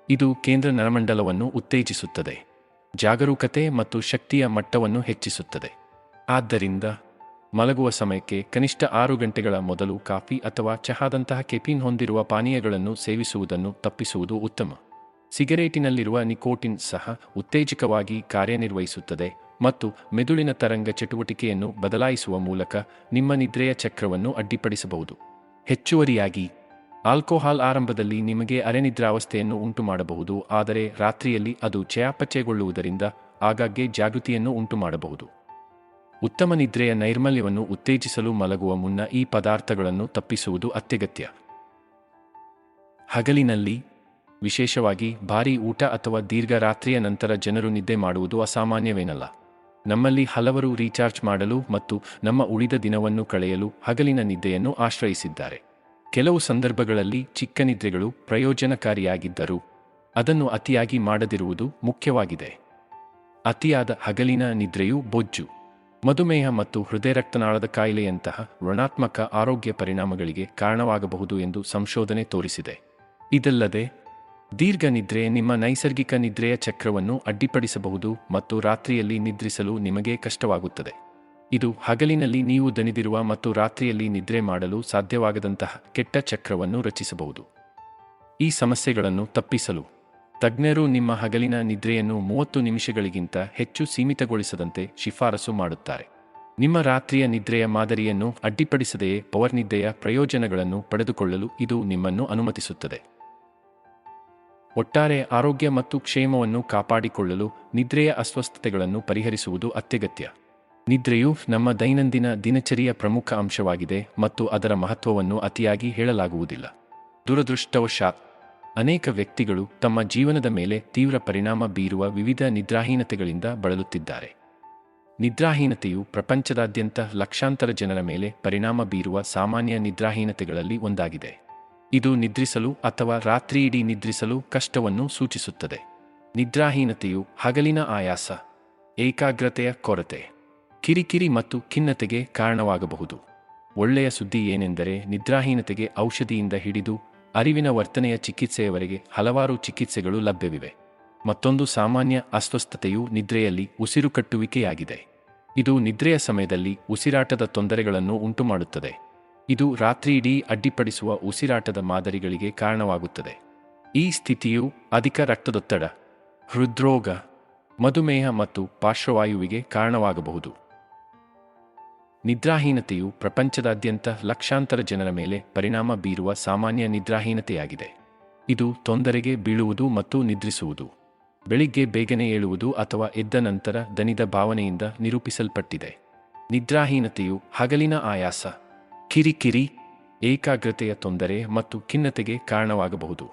ಇದು ಕೇಂದ್ರ ನರಮಂಡಲವನ್ನು ಉತ್ತೇಜಿಸುತ್ತದೆ, ಜಾಗರೂಕತೆ ಮತ್ತು ಶಕ್ತಿಯ ಮಟ್ಟವನ್ನು ಹೆಚ್ಚಿಸುತ್ತದೆ. ಆದ್ದರಿಂದ ಮಲಗುವ ಸಮಯಕ್ಕೆ ಕನಿಷ್ಠ 6 ಗಂಟೆಗಳ ಮೊದಲು ಕಾಫಿ ಅಥವಾ ಚಹಾದಂತಹ ಕೆಫೀನ್ ಹೊಂದಿರುವ ಪಾನೀಯಗಳನ್ನು ಸೇವಿಸುವುದನ್ನು ತಪ್ಪಿಸುವುದು ಉತ್ತಮ. ಸಿಗರೇಟಿನಲ್ಲಿರುವ ನಿಕೋಟಿನ್ ಸಹ ಉತ್ತೇಜಕವಾಗಿ ಕಾರ್ಯನಿರ್ವಹಿಸುತ್ತದೆ ಮತ್ತು ಮೆದುಳಿನ ತರಂಗ ಚಟುವಟಿಕೆಯನ್ನು ಬದಲಾಯಿಸುವ ಮೂಲಕ ನಿಮ್ಮ ನಿದ್ರೆಯ ಚಕ್ರವನ್ನು ಅಡ್ಡಿಪಡಿಸಬಹುದು. ಹೆಚ್ಚುವರಿಯಾಗಿ ಆಲ್ಕೋಹಾಲ್ ಆರಂಭದಲ್ಲಿ ನಿಮಗೆ ಅರೆನಿದ್ರಾವಸ್ಥೆಯನ್ನು ಉಂಟುಮಾಡಬಹುದು, ಆದರೆ ರಾತ್ರಿಯಲ್ಲಿ ಅದು ಚಯಾಪಚಯಗೊಳ್ಳುವುದರಿಂದ ಆಗಾಗ್ಗೆ ಜಾಗೃತಿಯನ್ನು ಉಂಟುಮಾಡಬಹುದು. ಉತ್ತಮ ನಿದ್ರೆಯ ನೈರ್ಮಲ್ಯವನ್ನು ಉತ್ತೇಜಿಸಲು ಮಲಗುವ ಮುನ್ನ ಈ ಪದಾರ್ಥಗಳನ್ನು ತಪ್ಪಿಸುವುದು ಅತ್ಯಗತ್ಯ. ಹಗಲಿನಲ್ಲಿ, ವಿಶೇಷವಾಗಿ ಭಾರೀ ಊಟ ಅಥವಾ ದೀರ್ಘ ರಾತ್ರಿಯ ನಂತರ ಜನರು ನಿದ್ದೆ ಮಾಡುವುದು ಅಸಾಮಾನ್ಯವೇನಲ್ಲ. ನಮ್ಮಲ್ಲಿ ಹಲವರು ರೀಚಾರ್ಜ್ ಮಾಡಲು ಮತ್ತು ನಮ್ಮ ಉಳಿದ ದಿನವನ್ನು ಕಳೆಯಲು ಹಗಲಿನ ನಿದ್ದೆಯನ್ನು ಆಶ್ರಯಿಸಿದ್ದಾರೆ. ಕೆಲವು ಸಂದರ್ಭಗಳಲ್ಲಿ ಚಿಕ್ಕ ನಿದ್ರೆಗಳು ಪ್ರಯೋಜನಕಾರಿಯಾಗಿದ್ದರೂ ಅದನ್ನು ಅತಿಯಾಗಿ ಮಾಡದಿರುವುದು ಮುಖ್ಯವಾಗಿದೆ. ಅತಿಯಾದ ಹಗಲಿನ ನಿದ್ರೆಯು ಬೊಜ್ಜು, ಮಧುಮೇಹ ಮತ್ತು ಹೃದಯರಕ್ತನಾಳದ ಕಾಯಿಲೆಯಂತಹ ಋಣಾತ್ಮಕ ಆರೋಗ್ಯ ಪರಿಣಾಮಗಳಿಗೆ ಕಾರಣವಾಗಬಹುದು ಎಂದು ಸಂಶೋಧನೆ ತೋರಿಸಿದೆ. ಇದಲ್ಲದೆ ದೀರ್ಘ ನಿದ್ರೆ ನಿಮ್ಮ ನೈಸರ್ಗಿಕ ನಿದ್ರೆಯ ಚಕ್ರವನ್ನು ಅಡ್ಡಿಪಡಿಸಬಹುದು ಮತ್ತು ರಾತ್ರಿಯಲ್ಲಿ ನಿದ್ರಿಸಲು ನಿಮಗೆ ಕಷ್ಟವಾಗುತ್ತದೆ. ಇದು ಹಗಲಿನಲ್ಲಿ ನೀವು ದಣಿದಿರುವ ಮತ್ತು ರಾತ್ರಿಯಲ್ಲಿ ನಿದ್ರೆ ಮಾಡಲು ಸಾಧ್ಯವಾಗದಂತಹ ಕೆಟ್ಟ ಚಕ್ರವನ್ನು ರಚಿಸಬಹುದು. ಈ ಸಮಸ್ಯೆಗಳನ್ನು ತಪ್ಪಿಸಲು ತಜ್ಞರು ನಿಮ್ಮ ಹಗಲಿನ ನಿದ್ರೆಯನ್ನು 30 ನಿಮಿಷಗಳಿಗಿಂತ ಹೆಚ್ಚು ಸೀಮಿತಗೊಳಿಸದಂತೆ ಶಿಫಾರಸು ಮಾಡುತ್ತಾರೆ. ನಿಮ್ಮ ರಾತ್ರಿಯ ನಿದ್ರೆಯ ಮಾದರಿಯನ್ನು ಅಡ್ಡಿಪಡಿಸದೆಯೇ ಪವರ್ ನಿದ್ದೆಯ ಪ್ರಯೋಜನಗಳನ್ನು ಪಡೆದುಕೊಳ್ಳಲು ಇದು ನಿಮ್ಮನ್ನು ಅನುಮತಿಸುತ್ತದೆ. ಒಟ್ಟಾರೆ ಆರೋಗ್ಯ ಮತ್ತು ಕ್ಷೇಮವನ್ನು ಕಾಪಾಡಿಕೊಳ್ಳಲು ನಿದ್ರೆಯ ಅಸ್ವಸ್ಥತೆಗಳನ್ನು ಪರಿಹರಿಸುವುದು ಅತ್ಯಗತ್ಯ. ನಿದ್ರೆಯು ನಮ್ಮ ದೈನಂದಿನ ದಿನಚರಿಯ ಪ್ರಮುಖ ಅಂಶವಾಗಿದೆ ಮತ್ತು ಅದರ ಮಹತ್ವವನ್ನು ಅತಿಯಾಗಿ ಹೇಳಲಾಗುವುದಿಲ್ಲ. ದುರದೃಷ್ಟವಶಾತ್ ಅನೇಕ ವ್ಯಕ್ತಿಗಳು ತಮ್ಮ ಜೀವನದ ಮೇಲೆ ತೀವ್ರ ಪರಿಣಾಮ ಬೀರುವ ವಿವಿಧ ನಿದ್ರಾಹೀನತೆಗಳಿಂದ ಬಳಲುತ್ತಿದ್ದಾರೆ. ನಿದ್ರಾಹೀನತೆಯು ಪ್ರಪಂಚದಾದ್ಯಂತ ಲಕ್ಷಾಂತರ ಜನರ ಮೇಲೆ ಪರಿಣಾಮ ಬೀರುವ ಸಾಮಾನ್ಯ ನಿದ್ರಾಹೀನತೆಗಳಲ್ಲಿ ಒಂದಾಗಿದೆ. ಇದು ನಿದ್ರಿಸಲು ಅಥವಾ ರಾತ್ರಿಯಿಡೀ ನಿದ್ರಿಸಲು ಕಷ್ಟವನ್ನು ಸೂಚಿಸುತ್ತದೆ. ನಿದ್ರಾಹೀನತೆಯು ಹಗಲಿನ ಆಯಾಸ, ಏಕಾಗ್ರತೆಯ ಕೊರತೆ, ಕಿರಿಕಿರಿ ಮತ್ತು ಖಿನ್ನತೆಗೆ ಕಾರಣವಾಗಬಹುದು. ಒಳ್ಳೆಯ ಸುದ್ದಿ ಏನೆಂದರೆ ನಿದ್ರಾಹೀನತೆಗೆ ಔಷಧಿಯಿಂದ ಹಿಡಿದು ಅರಿವಿನ ವರ್ತನೆಯ ಚಿಕಿತ್ಸೆಯವರೆಗೆ ಹಲವಾರು ಚಿಕಿತ್ಸೆಗಳು ಲಭ್ಯವಿವೆ. ಮತ್ತೊಂದು ಸಾಮಾನ್ಯ ಅಸ್ವಸ್ಥತೆಯು ನಿದ್ರೆಯಲ್ಲಿ ಉಸಿರುಕಟ್ಟುವಿಕೆಯಾಗಿದೆ. ಇದು ನಿದ್ರೆಯ ಸಮಯದಲ್ಲಿ ಉಸಿರಾಟದ ತೊಂದರೆಗಳನ್ನು ಉಂಟುಮಾಡುತ್ತದೆ. ಇದು ರಾತ್ರಿಯಿಡೀ ಅಡ್ಡಿಪಡಿಸುವ ಉಸಿರಾಟದ ಮಾದರಿಗಳಿಗೆ ಕಾರಣವಾಗುತ್ತದೆ. ಈ ಸ್ಥಿತಿಯು ಅಧಿಕ ರಕ್ತದೊತ್ತಡ, ಹೃದ್ರೋಗ, ಮಧುಮೇಹ ಮತ್ತು ಪಾರ್ಶ್ವವಾಯುವಿಗೆ ಕಾರಣವಾಗಬಹುದು. ನಿದ್ರಾಹೀನತೆಯು ಪ್ರಪಂಚದಾದ್ಯಂತ ಲಕ್ಷಾಂತರ ಜನರ ಮೇಲೆ ಪರಿಣಾಮ ಬೀರುವ ಸಾಮಾನ್ಯ ನಿದ್ರಾಹೀನತೆಯಾಗಿದೆ. ಇದು ತೊಂದರೆಗೆ ಬೀಳುವುದು ಮತ್ತು ನಿದ್ರಿಸುವುದು, ಬೆಳಿಗ್ಗೆ ಬೇಗನೆ ಏಳುವುದು ಅಥವಾ ಎದ್ದ ನಂತರ ದಣಿದ ಭಾವನೆಯಿಂದ ನಿರೂಪಿಸಲ್ಪಟ್ಟಿದೆ. ನಿದ್ರಾಹೀನತೆಯು ಹಗಲಿನ ಆಯಾಸ, ಕಿರಿಕಿರಿ, ಏಕಾಗ್ರತೆಯ ತೊಂದರೆ ಮತ್ತು ಖಿನ್ನತೆಗೆ ಕಾರಣವಾಗಬಹುದು.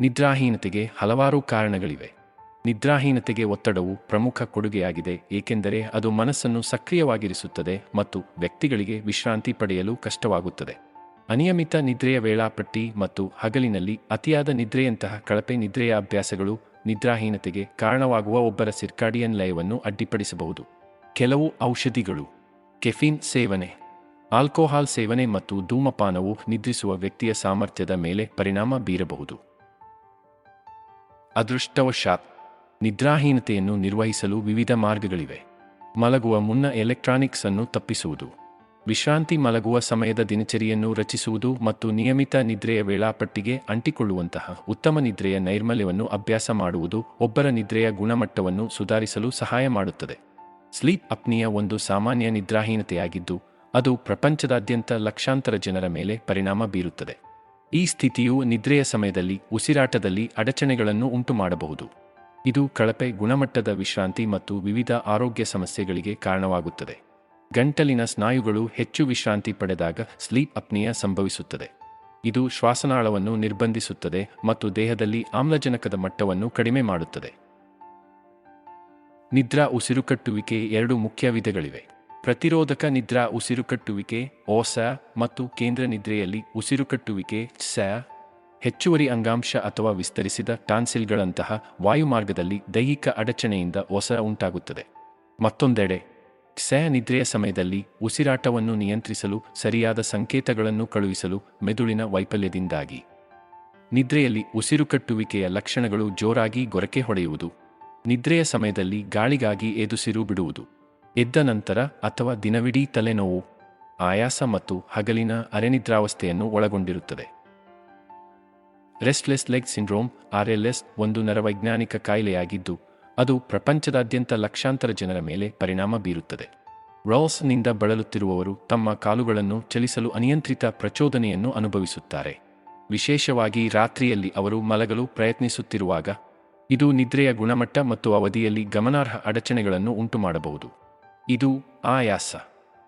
ನಿದ್ರಾಹೀನತೆಗೆ ಹಲವಾರು ಕಾರಣಗಳಿವೆ. ನಿದ್ರಾಹೀನತೆಗೆ ಒತ್ತಡವು ಪ್ರಮುಖ ಕೊಡುಗೆಯಾಗಿದೆ, ಏಕೆಂದರೆ ಅದು ಮನಸ್ಸನ್ನು ಸಕ್ರಿಯವಾಗಿರಿಸುತ್ತದೆ ಮತ್ತು ವ್ಯಕ್ತಿಗಳಿಗೆ ವಿಶ್ರಾಂತಿ ಪಡೆಯಲು ಕಷ್ಟವಾಗುತ್ತದೆ. ಅನಿಯಮಿತ ನಿದ್ರೆಯ ವೇಳಾಪಟ್ಟಿ ಮತ್ತು ಹಗಲಿನಲ್ಲಿ ಅತಿಯಾದ ನಿದ್ರೆಯಂತಹ ಕಳಪೆ ನಿದ್ರೆಯ ಅಭ್ಯಾಸಗಳು ನಿದ್ರಾಹೀನತೆಗೆ ಕಾರಣವಾಗುವ ಒಬ್ಬರ ಸಿರ್ಕಾಡಿಯನ್ ಲಯವನ್ನು ಅಡ್ಡಿಪಡಿಸಬಹುದು. ಕೆಲವು ಔಷಧಿಗಳು, ಕೆಫೀನ್ ಸೇವನೆ, ಆಲ್ಕೋಹಾಲ್ ಸೇವನೆ ಮತ್ತು ಧೂಮಪಾನವು ನಿದ್ರಿಸುವ ವ್ಯಕ್ತಿಯ ಸಾಮರ್ಥ್ಯದ ಮೇಲೆ ಪರಿಣಾಮ ಬೀರಬಹುದು. ಅದೃಷ್ಟವಶಾತ್ ನಿದ್ರಾಹೀನತೆಯನ್ನು ನಿರ್ವಹಿಸಲು ವಿವಿಧ ಮಾರ್ಗಗಳಿವೆ. ಮಲಗುವ ಮುನ್ನ ಎಲೆಕ್ಟ್ರಾನಿಕ್ಸ್ ಅನ್ನು ತಪ್ಪಿಸುವುದು, ವಿಶ್ರಾಂತಿ ಮಲಗುವ ಸಮಯದ ದಿನಚರಿಯನ್ನು ರಚಿಸುವುದು ಮತ್ತು ನಿಯಮಿತ ನಿದ್ರೆಯ ವೇಳಾಪಟ್ಟಿಗೆ ಅಂಟಿಕೊಳ್ಳುವಂತಹ ಉತ್ತಮ ನಿದ್ರೆಯ ನೈರ್ಮಲ್ಯವನ್ನು ಅಭ್ಯಾಸ ಮಾಡುವುದು ಒಬ್ಬರ ನಿದ್ರೆಯ ಗುಣಮಟ್ಟವನ್ನು ಸುಧಾರಿಸಲು ಸಹಾಯ ಮಾಡುತ್ತದೆ. ಸ್ಲೀಪ್ ಅಪ್ನಿಯ ಒಂದು ಸಾಮಾನ್ಯ ನಿದ್ರಾಹೀನತೆಯಾಗಿದ್ದು, ಅದು ಪ್ರಪಂಚದಾದ್ಯಂತ ಲಕ್ಷಾಂತರ ಜನರ ಮೇಲೆ ಪರಿಣಾಮ ಬೀರುತ್ತದೆ. ಈ ಸ್ಥಿತಿಯು ನಿದ್ರೆಯ ಸಮಯದಲ್ಲಿ ಉಸಿರಾಟದಲ್ಲಿ ಅಡಚಣೆಗಳನ್ನು ಉಂಟುಮಾಡಬಹುದು. ಇದು ಕಳಪೆ ಗುಣಮಟ್ಟದ ವಿಶ್ರಾಂತಿ ಮತ್ತು ವಿವಿಧ ಆರೋಗ್ಯ ಸಮಸ್ಯೆಗಳಿಗೆ ಕಾರಣವಾಗುತ್ತದೆ. ಗಂಟಲಿನ ಸ್ನಾಯುಗಳು ಹೆಚ್ಚು ವಿಶ್ರಾಂತಿ ಪಡೆದಾಗ ಸ್ಲೀಪ್ ಅಪ್ನಿಯ ಸಂಭವಿಸುತ್ತದೆ. ಇದು ಶ್ವಾಸನಾಳವನ್ನು ನಿರ್ಬಂಧಿಸುತ್ತದೆ ಮತ್ತು ದೇಹದಲ್ಲಿ ಆಮ್ಲಜನಕದ ಮಟ್ಟವನ್ನು ಕಡಿಮೆ ಮಾಡುತ್ತದೆ. ನಿದ್ರಾ ಉಸಿರುಕಟ್ಟುವಿಕೆ ಎರಡು ಮುಖ್ಯ ವಿಧಗಳಿವೆ. ಪ್ರತಿರೋಧಕ ನಿದ್ರಾ ಉಸಿರುಕಟ್ಟುವಿಕೆ ಓಸ ಮತ್ತು ಕೇಂದ್ರ ನಿದ್ರೆಯಲ್ಲಿ ಉಸಿರುಕಟ್ಟುವಿಕೆ ಸ. ಹೆಚ್ಚುವರಿ ಅಂಗಾಂಶ ಅಥವಾ ವಿಸ್ತರಿಸಿದ ಟಾನ್ಸಿಲ್ಗಳಂತಹ ವಾಯುಮಾರ್ಗದಲ್ಲಿ ದೈಹಿಕ ಅಡಚಣೆಯಿಂದ ಓಸ ಉಂಟಾಗುತ್ತದೆ. ಮತ್ತೊಂದೆಡೆ ಸ ನಿದ್ರೆಯ ಸಮಯದಲ್ಲಿ ಉಸಿರಾಟವನ್ನು ನಿಯಂತ್ರಿಸಲು ಸರಿಯಾದ ಸಂಕೇತಗಳನ್ನು ಕಳುಹಿಸಲು ಮೆದುಳಿನ ವೈಫಲ್ಯದಿಂದಾಗಿ. ನಿದ್ರೆಯಲ್ಲಿ ಉಸಿರುಕಟ್ಟುವಿಕೆಯ ಲಕ್ಷಣಗಳು ಜೋರಾಗಿ ಗೊರಕೆ ಹೊಡೆಯುವುದು, ನಿದ್ರೆಯ ಸಮಯದಲ್ಲಿ ಗಾಳಿಗಾಗಿ ಎದುಸಿರು ಬಿಡುವುದು, ಎದ್ದ ನಂತರ ಅಥವಾ ದಿನವಿಡೀ ತಲೆನೋವು, ಆಯಾಸ ಮತ್ತು ಹಗಲಿನ ಅರೆನಿದ್ರಾವಸ್ಥೆಯನ್ನು ಒಳಗೊಂಡಿರುತ್ತದೆ. ರೆಸ್ಟ್ಲೆಸ್ ಲೆಗ್ ಸಿಂಡ್ರೋಮ್ RLS ಒಂದು ನರವೈಜ್ಞಾನಿಕ ಕಾಯಿಲೆಯಾಗಿದ್ದು, ಅದು ಪ್ರಪಂಚದಾದ್ಯಂತ ಲಕ್ಷಾಂತರ ಜನರ ಮೇಲೆ ಪರಿಣಾಮ ಬೀರುತ್ತದೆ. ರಾಲ್ಸ್ನಿಂದ ಬಳಲುತ್ತಿರುವವರು ತಮ್ಮ ಕಾಲುಗಳನ್ನು ಚಲಿಸಲು ಅನಿಯಂತ್ರಿತ ಪ್ರಚೋದನೆಯನ್ನು ಅನುಭವಿಸುತ್ತಾರೆ, ವಿಶೇಷವಾಗಿ ರಾತ್ರಿಯಲ್ಲಿ ಅವರು ಮಲಗಲು ಪ್ರಯತ್ನಿಸುತ್ತಿರುವಾಗ. ಇದು ನಿದ್ರೆಯ ಗುಣಮಟ್ಟ ಮತ್ತು ಅವಧಿಯಲ್ಲಿ ಗಮನಾರ್ಹ ಅಡಚಣೆಗಳನ್ನು ಉಂಟುಮಾಡಬಹುದು. ಇದು ಆಯಾಸ,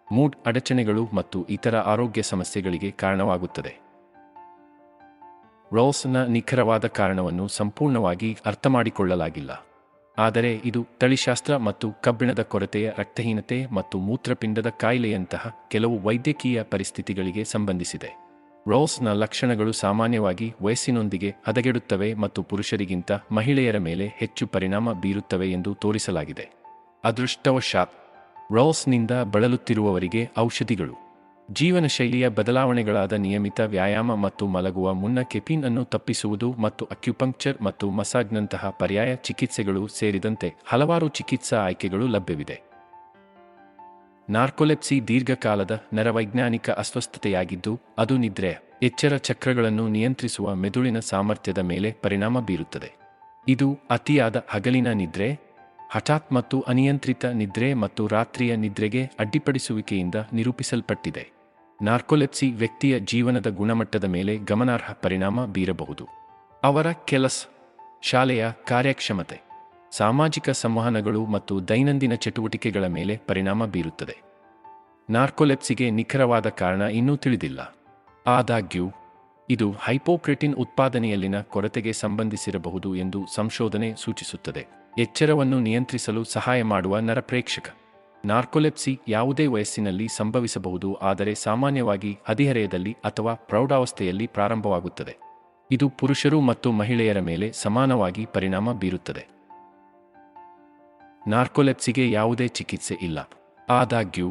ಮೂಡ್ ಅಡಚಣೆಗಳು ಮತ್ತು ಇತರ ಆರೋಗ್ಯ ಸಮಸ್ಯೆಗಳಿಗೆ ಕಾರಣವಾಗುತ್ತದೆ. ರಾಲ್ಸ್ನ ನಿಖರವಾದ ಕಾರಣವನ್ನು ಸಂಪೂರ್ಣವಾಗಿ ಅರ್ಥಮಾಡಿಕೊಳ್ಳಲಾಗಿಲ್ಲ, ಆದರೆ ಇದು ತಳಿಶಾಸ್ತ್ರ ಮತ್ತು ಕಬ್ಬಿಣದ ಕೊರತೆಯ ರಕ್ತಹೀನತೆ ಮತ್ತು ಮೂತ್ರಪಿಂಡದ ಕಾಯಿಲೆಯಂತಹ ಕೆಲವು ವೈದ್ಯಕೀಯ ಪರಿಸ್ಥಿತಿಗಳಿಗೆ ಸಂಬಂಧಿಸಿದೆ. ರಾಲ್ಸ್ನ ಲಕ್ಷಣಗಳು ಸಾಮಾನ್ಯವಾಗಿ ವಯಸ್ಸಿನೊಂದಿಗೆ ಹದಗೆಡುತ್ತವೆ ಮತ್ತು ಪುರುಷರಿಗಿಂತ ಮಹಿಳೆಯರ ಮೇಲೆ ಹೆಚ್ಚು ಪರಿಣಾಮ ಬೀರುತ್ತವೆ ಎಂದು ತೋರಿಸಲಾಗಿದೆ. ಅದೃಷ್ಟವಶಾತ್ ರಾಲ್ಸ್ನಿಂದ ಬಳಲುತ್ತಿರುವವರಿಗೆ ಔಷಧಿಗಳು, ಜೀವನಶೈಲಿಯ ಬದಲಾವಣೆಗಳಾದ ನಿಯಮಿತ ವ್ಯಾಯಾಮ ಮತ್ತು ಮಲಗುವ ಮುನ್ನ ಕೆಫೀನ್ ಅನ್ನು ತಪ್ಪಿಸುವುದು ಮತ್ತು ಅಕ್ಯುಪಂಕ್ಚರ್ ಮತ್ತು ಮಸಾಜ್ನಂತಹ ಪರ್ಯಾಯ ಚಿಕಿತ್ಸೆಗಳು ಸೇರಿದಂತೆ ಹಲವಾರು ಚಿಕಿತ್ಸಾ ಆಯ್ಕೆಗಳು ಲಭ್ಯವಿದೆ. ನಾರ್ಕೋಲೆಪ್ಸಿ ದೀರ್ಘಕಾಲದ ನರವೈಜ್ಞಾನಿಕ ಅಸ್ವಸ್ಥತೆಯಾಗಿದ್ದು, ಅದು ನಿದ್ರೆ, ಎಚ್ಚರ ಚಕ್ರಗಳನ್ನು ನಿಯಂತ್ರಿಸುವ ಮೆದುಳಿನ ಸಾಮರ್ಥ್ಯದ ಮೇಲೆ ಪರಿಣಾಮ ಬೀರುತ್ತದೆ. ಇದು ಅತಿಯಾದ ಹಗಲಿನ ನಿದ್ರೆ, ಹಠಾತ್ ಮತ್ತು ಅನಿಯಂತ್ರಿತ ನಿದ್ರೆ ಮತ್ತು ರಾತ್ರಿಯ ನಿದ್ರೆಗೆ ಅಡ್ಡಿಪಡಿಸುವಿಕೆಯಿಂದ ನಿರೂಪಿಸಲ್ಪಟ್ಟಿದೆ. ನಾರ್ಕೋಲೆಪ್ಸಿ ವ್ಯಕ್ತಿಯ ಜೀವನದ ಗುಣಮಟ್ಟದ ಮೇಲೆ ಗಮನಾರ್ಹ ಪರಿಣಾಮ ಬೀರಬಹುದು. ಅವರ ಕೆಲಸ, ಶಾಲೆಯ ಕಾರ್ಯಕ್ಷಮತೆ, ಸಾಮಾಜಿಕ ಸಂವಹನಗಳು ಮತ್ತು ದೈನಂದಿನ ಚಟುವಟಿಕೆಗಳ ಮೇಲೆ ಪರಿಣಾಮ ಬೀರುತ್ತದೆ. ನಾರ್ಕೋಲೆಪ್ಸಿಗೆ ನಿಖರವಾದ ಕಾರಣ ಇನ್ನೂ ತಿಳಿದಿಲ್ಲ. ಆದಾಗ್ಯೂ ಇದು ಹೈಪೋಕ್ರೆಟಿನ್ ಉತ್ಪಾದನೆಯಲ್ಲಿನ ಕೊರತೆಗೆ ಸಂಬಂಧಿಸಿರಬಹುದು ಎಂದು ಸಂಶೋಧನೆ ಸೂಚಿಸುತ್ತದೆ. ಎಚ್ಚರವನ್ನು ನಿಯಂತ್ರಿಸಲು ಸಹಾಯ ಮಾಡುವ ನರಪ್ರೇಕ್ಷಕ. ನಾರ್ಕೋಲೆಪ್ಸಿ ಯಾವುದೇ ವಯಸ್ಸಿನಲ್ಲಿ ಸಂಭವಿಸಬಹುದು, ಆದರೆ ಸಾಮಾನ್ಯವಾಗಿ ಹದಿಹರೆಯದಲ್ಲಿ ಅಥವಾ ಪ್ರೌಢಾವಸ್ಥೆಯಲ್ಲಿ ಪ್ರಾರಂಭವಾಗುತ್ತದೆ. ಇದು ಪುರುಷರು ಮತ್ತು ಮಹಿಳೆಯರ ಮೇಲೆ ಸಮಾನವಾಗಿ ಪರಿಣಾಮ ಬೀರುತ್ತದೆ. ನಾರ್ಕೋಲೆಪ್ಸಿಗೆ ಯಾವುದೇ ಚಿಕಿತ್ಸೆ ಇಲ್ಲ. ಆದಾಗ್ಯೂ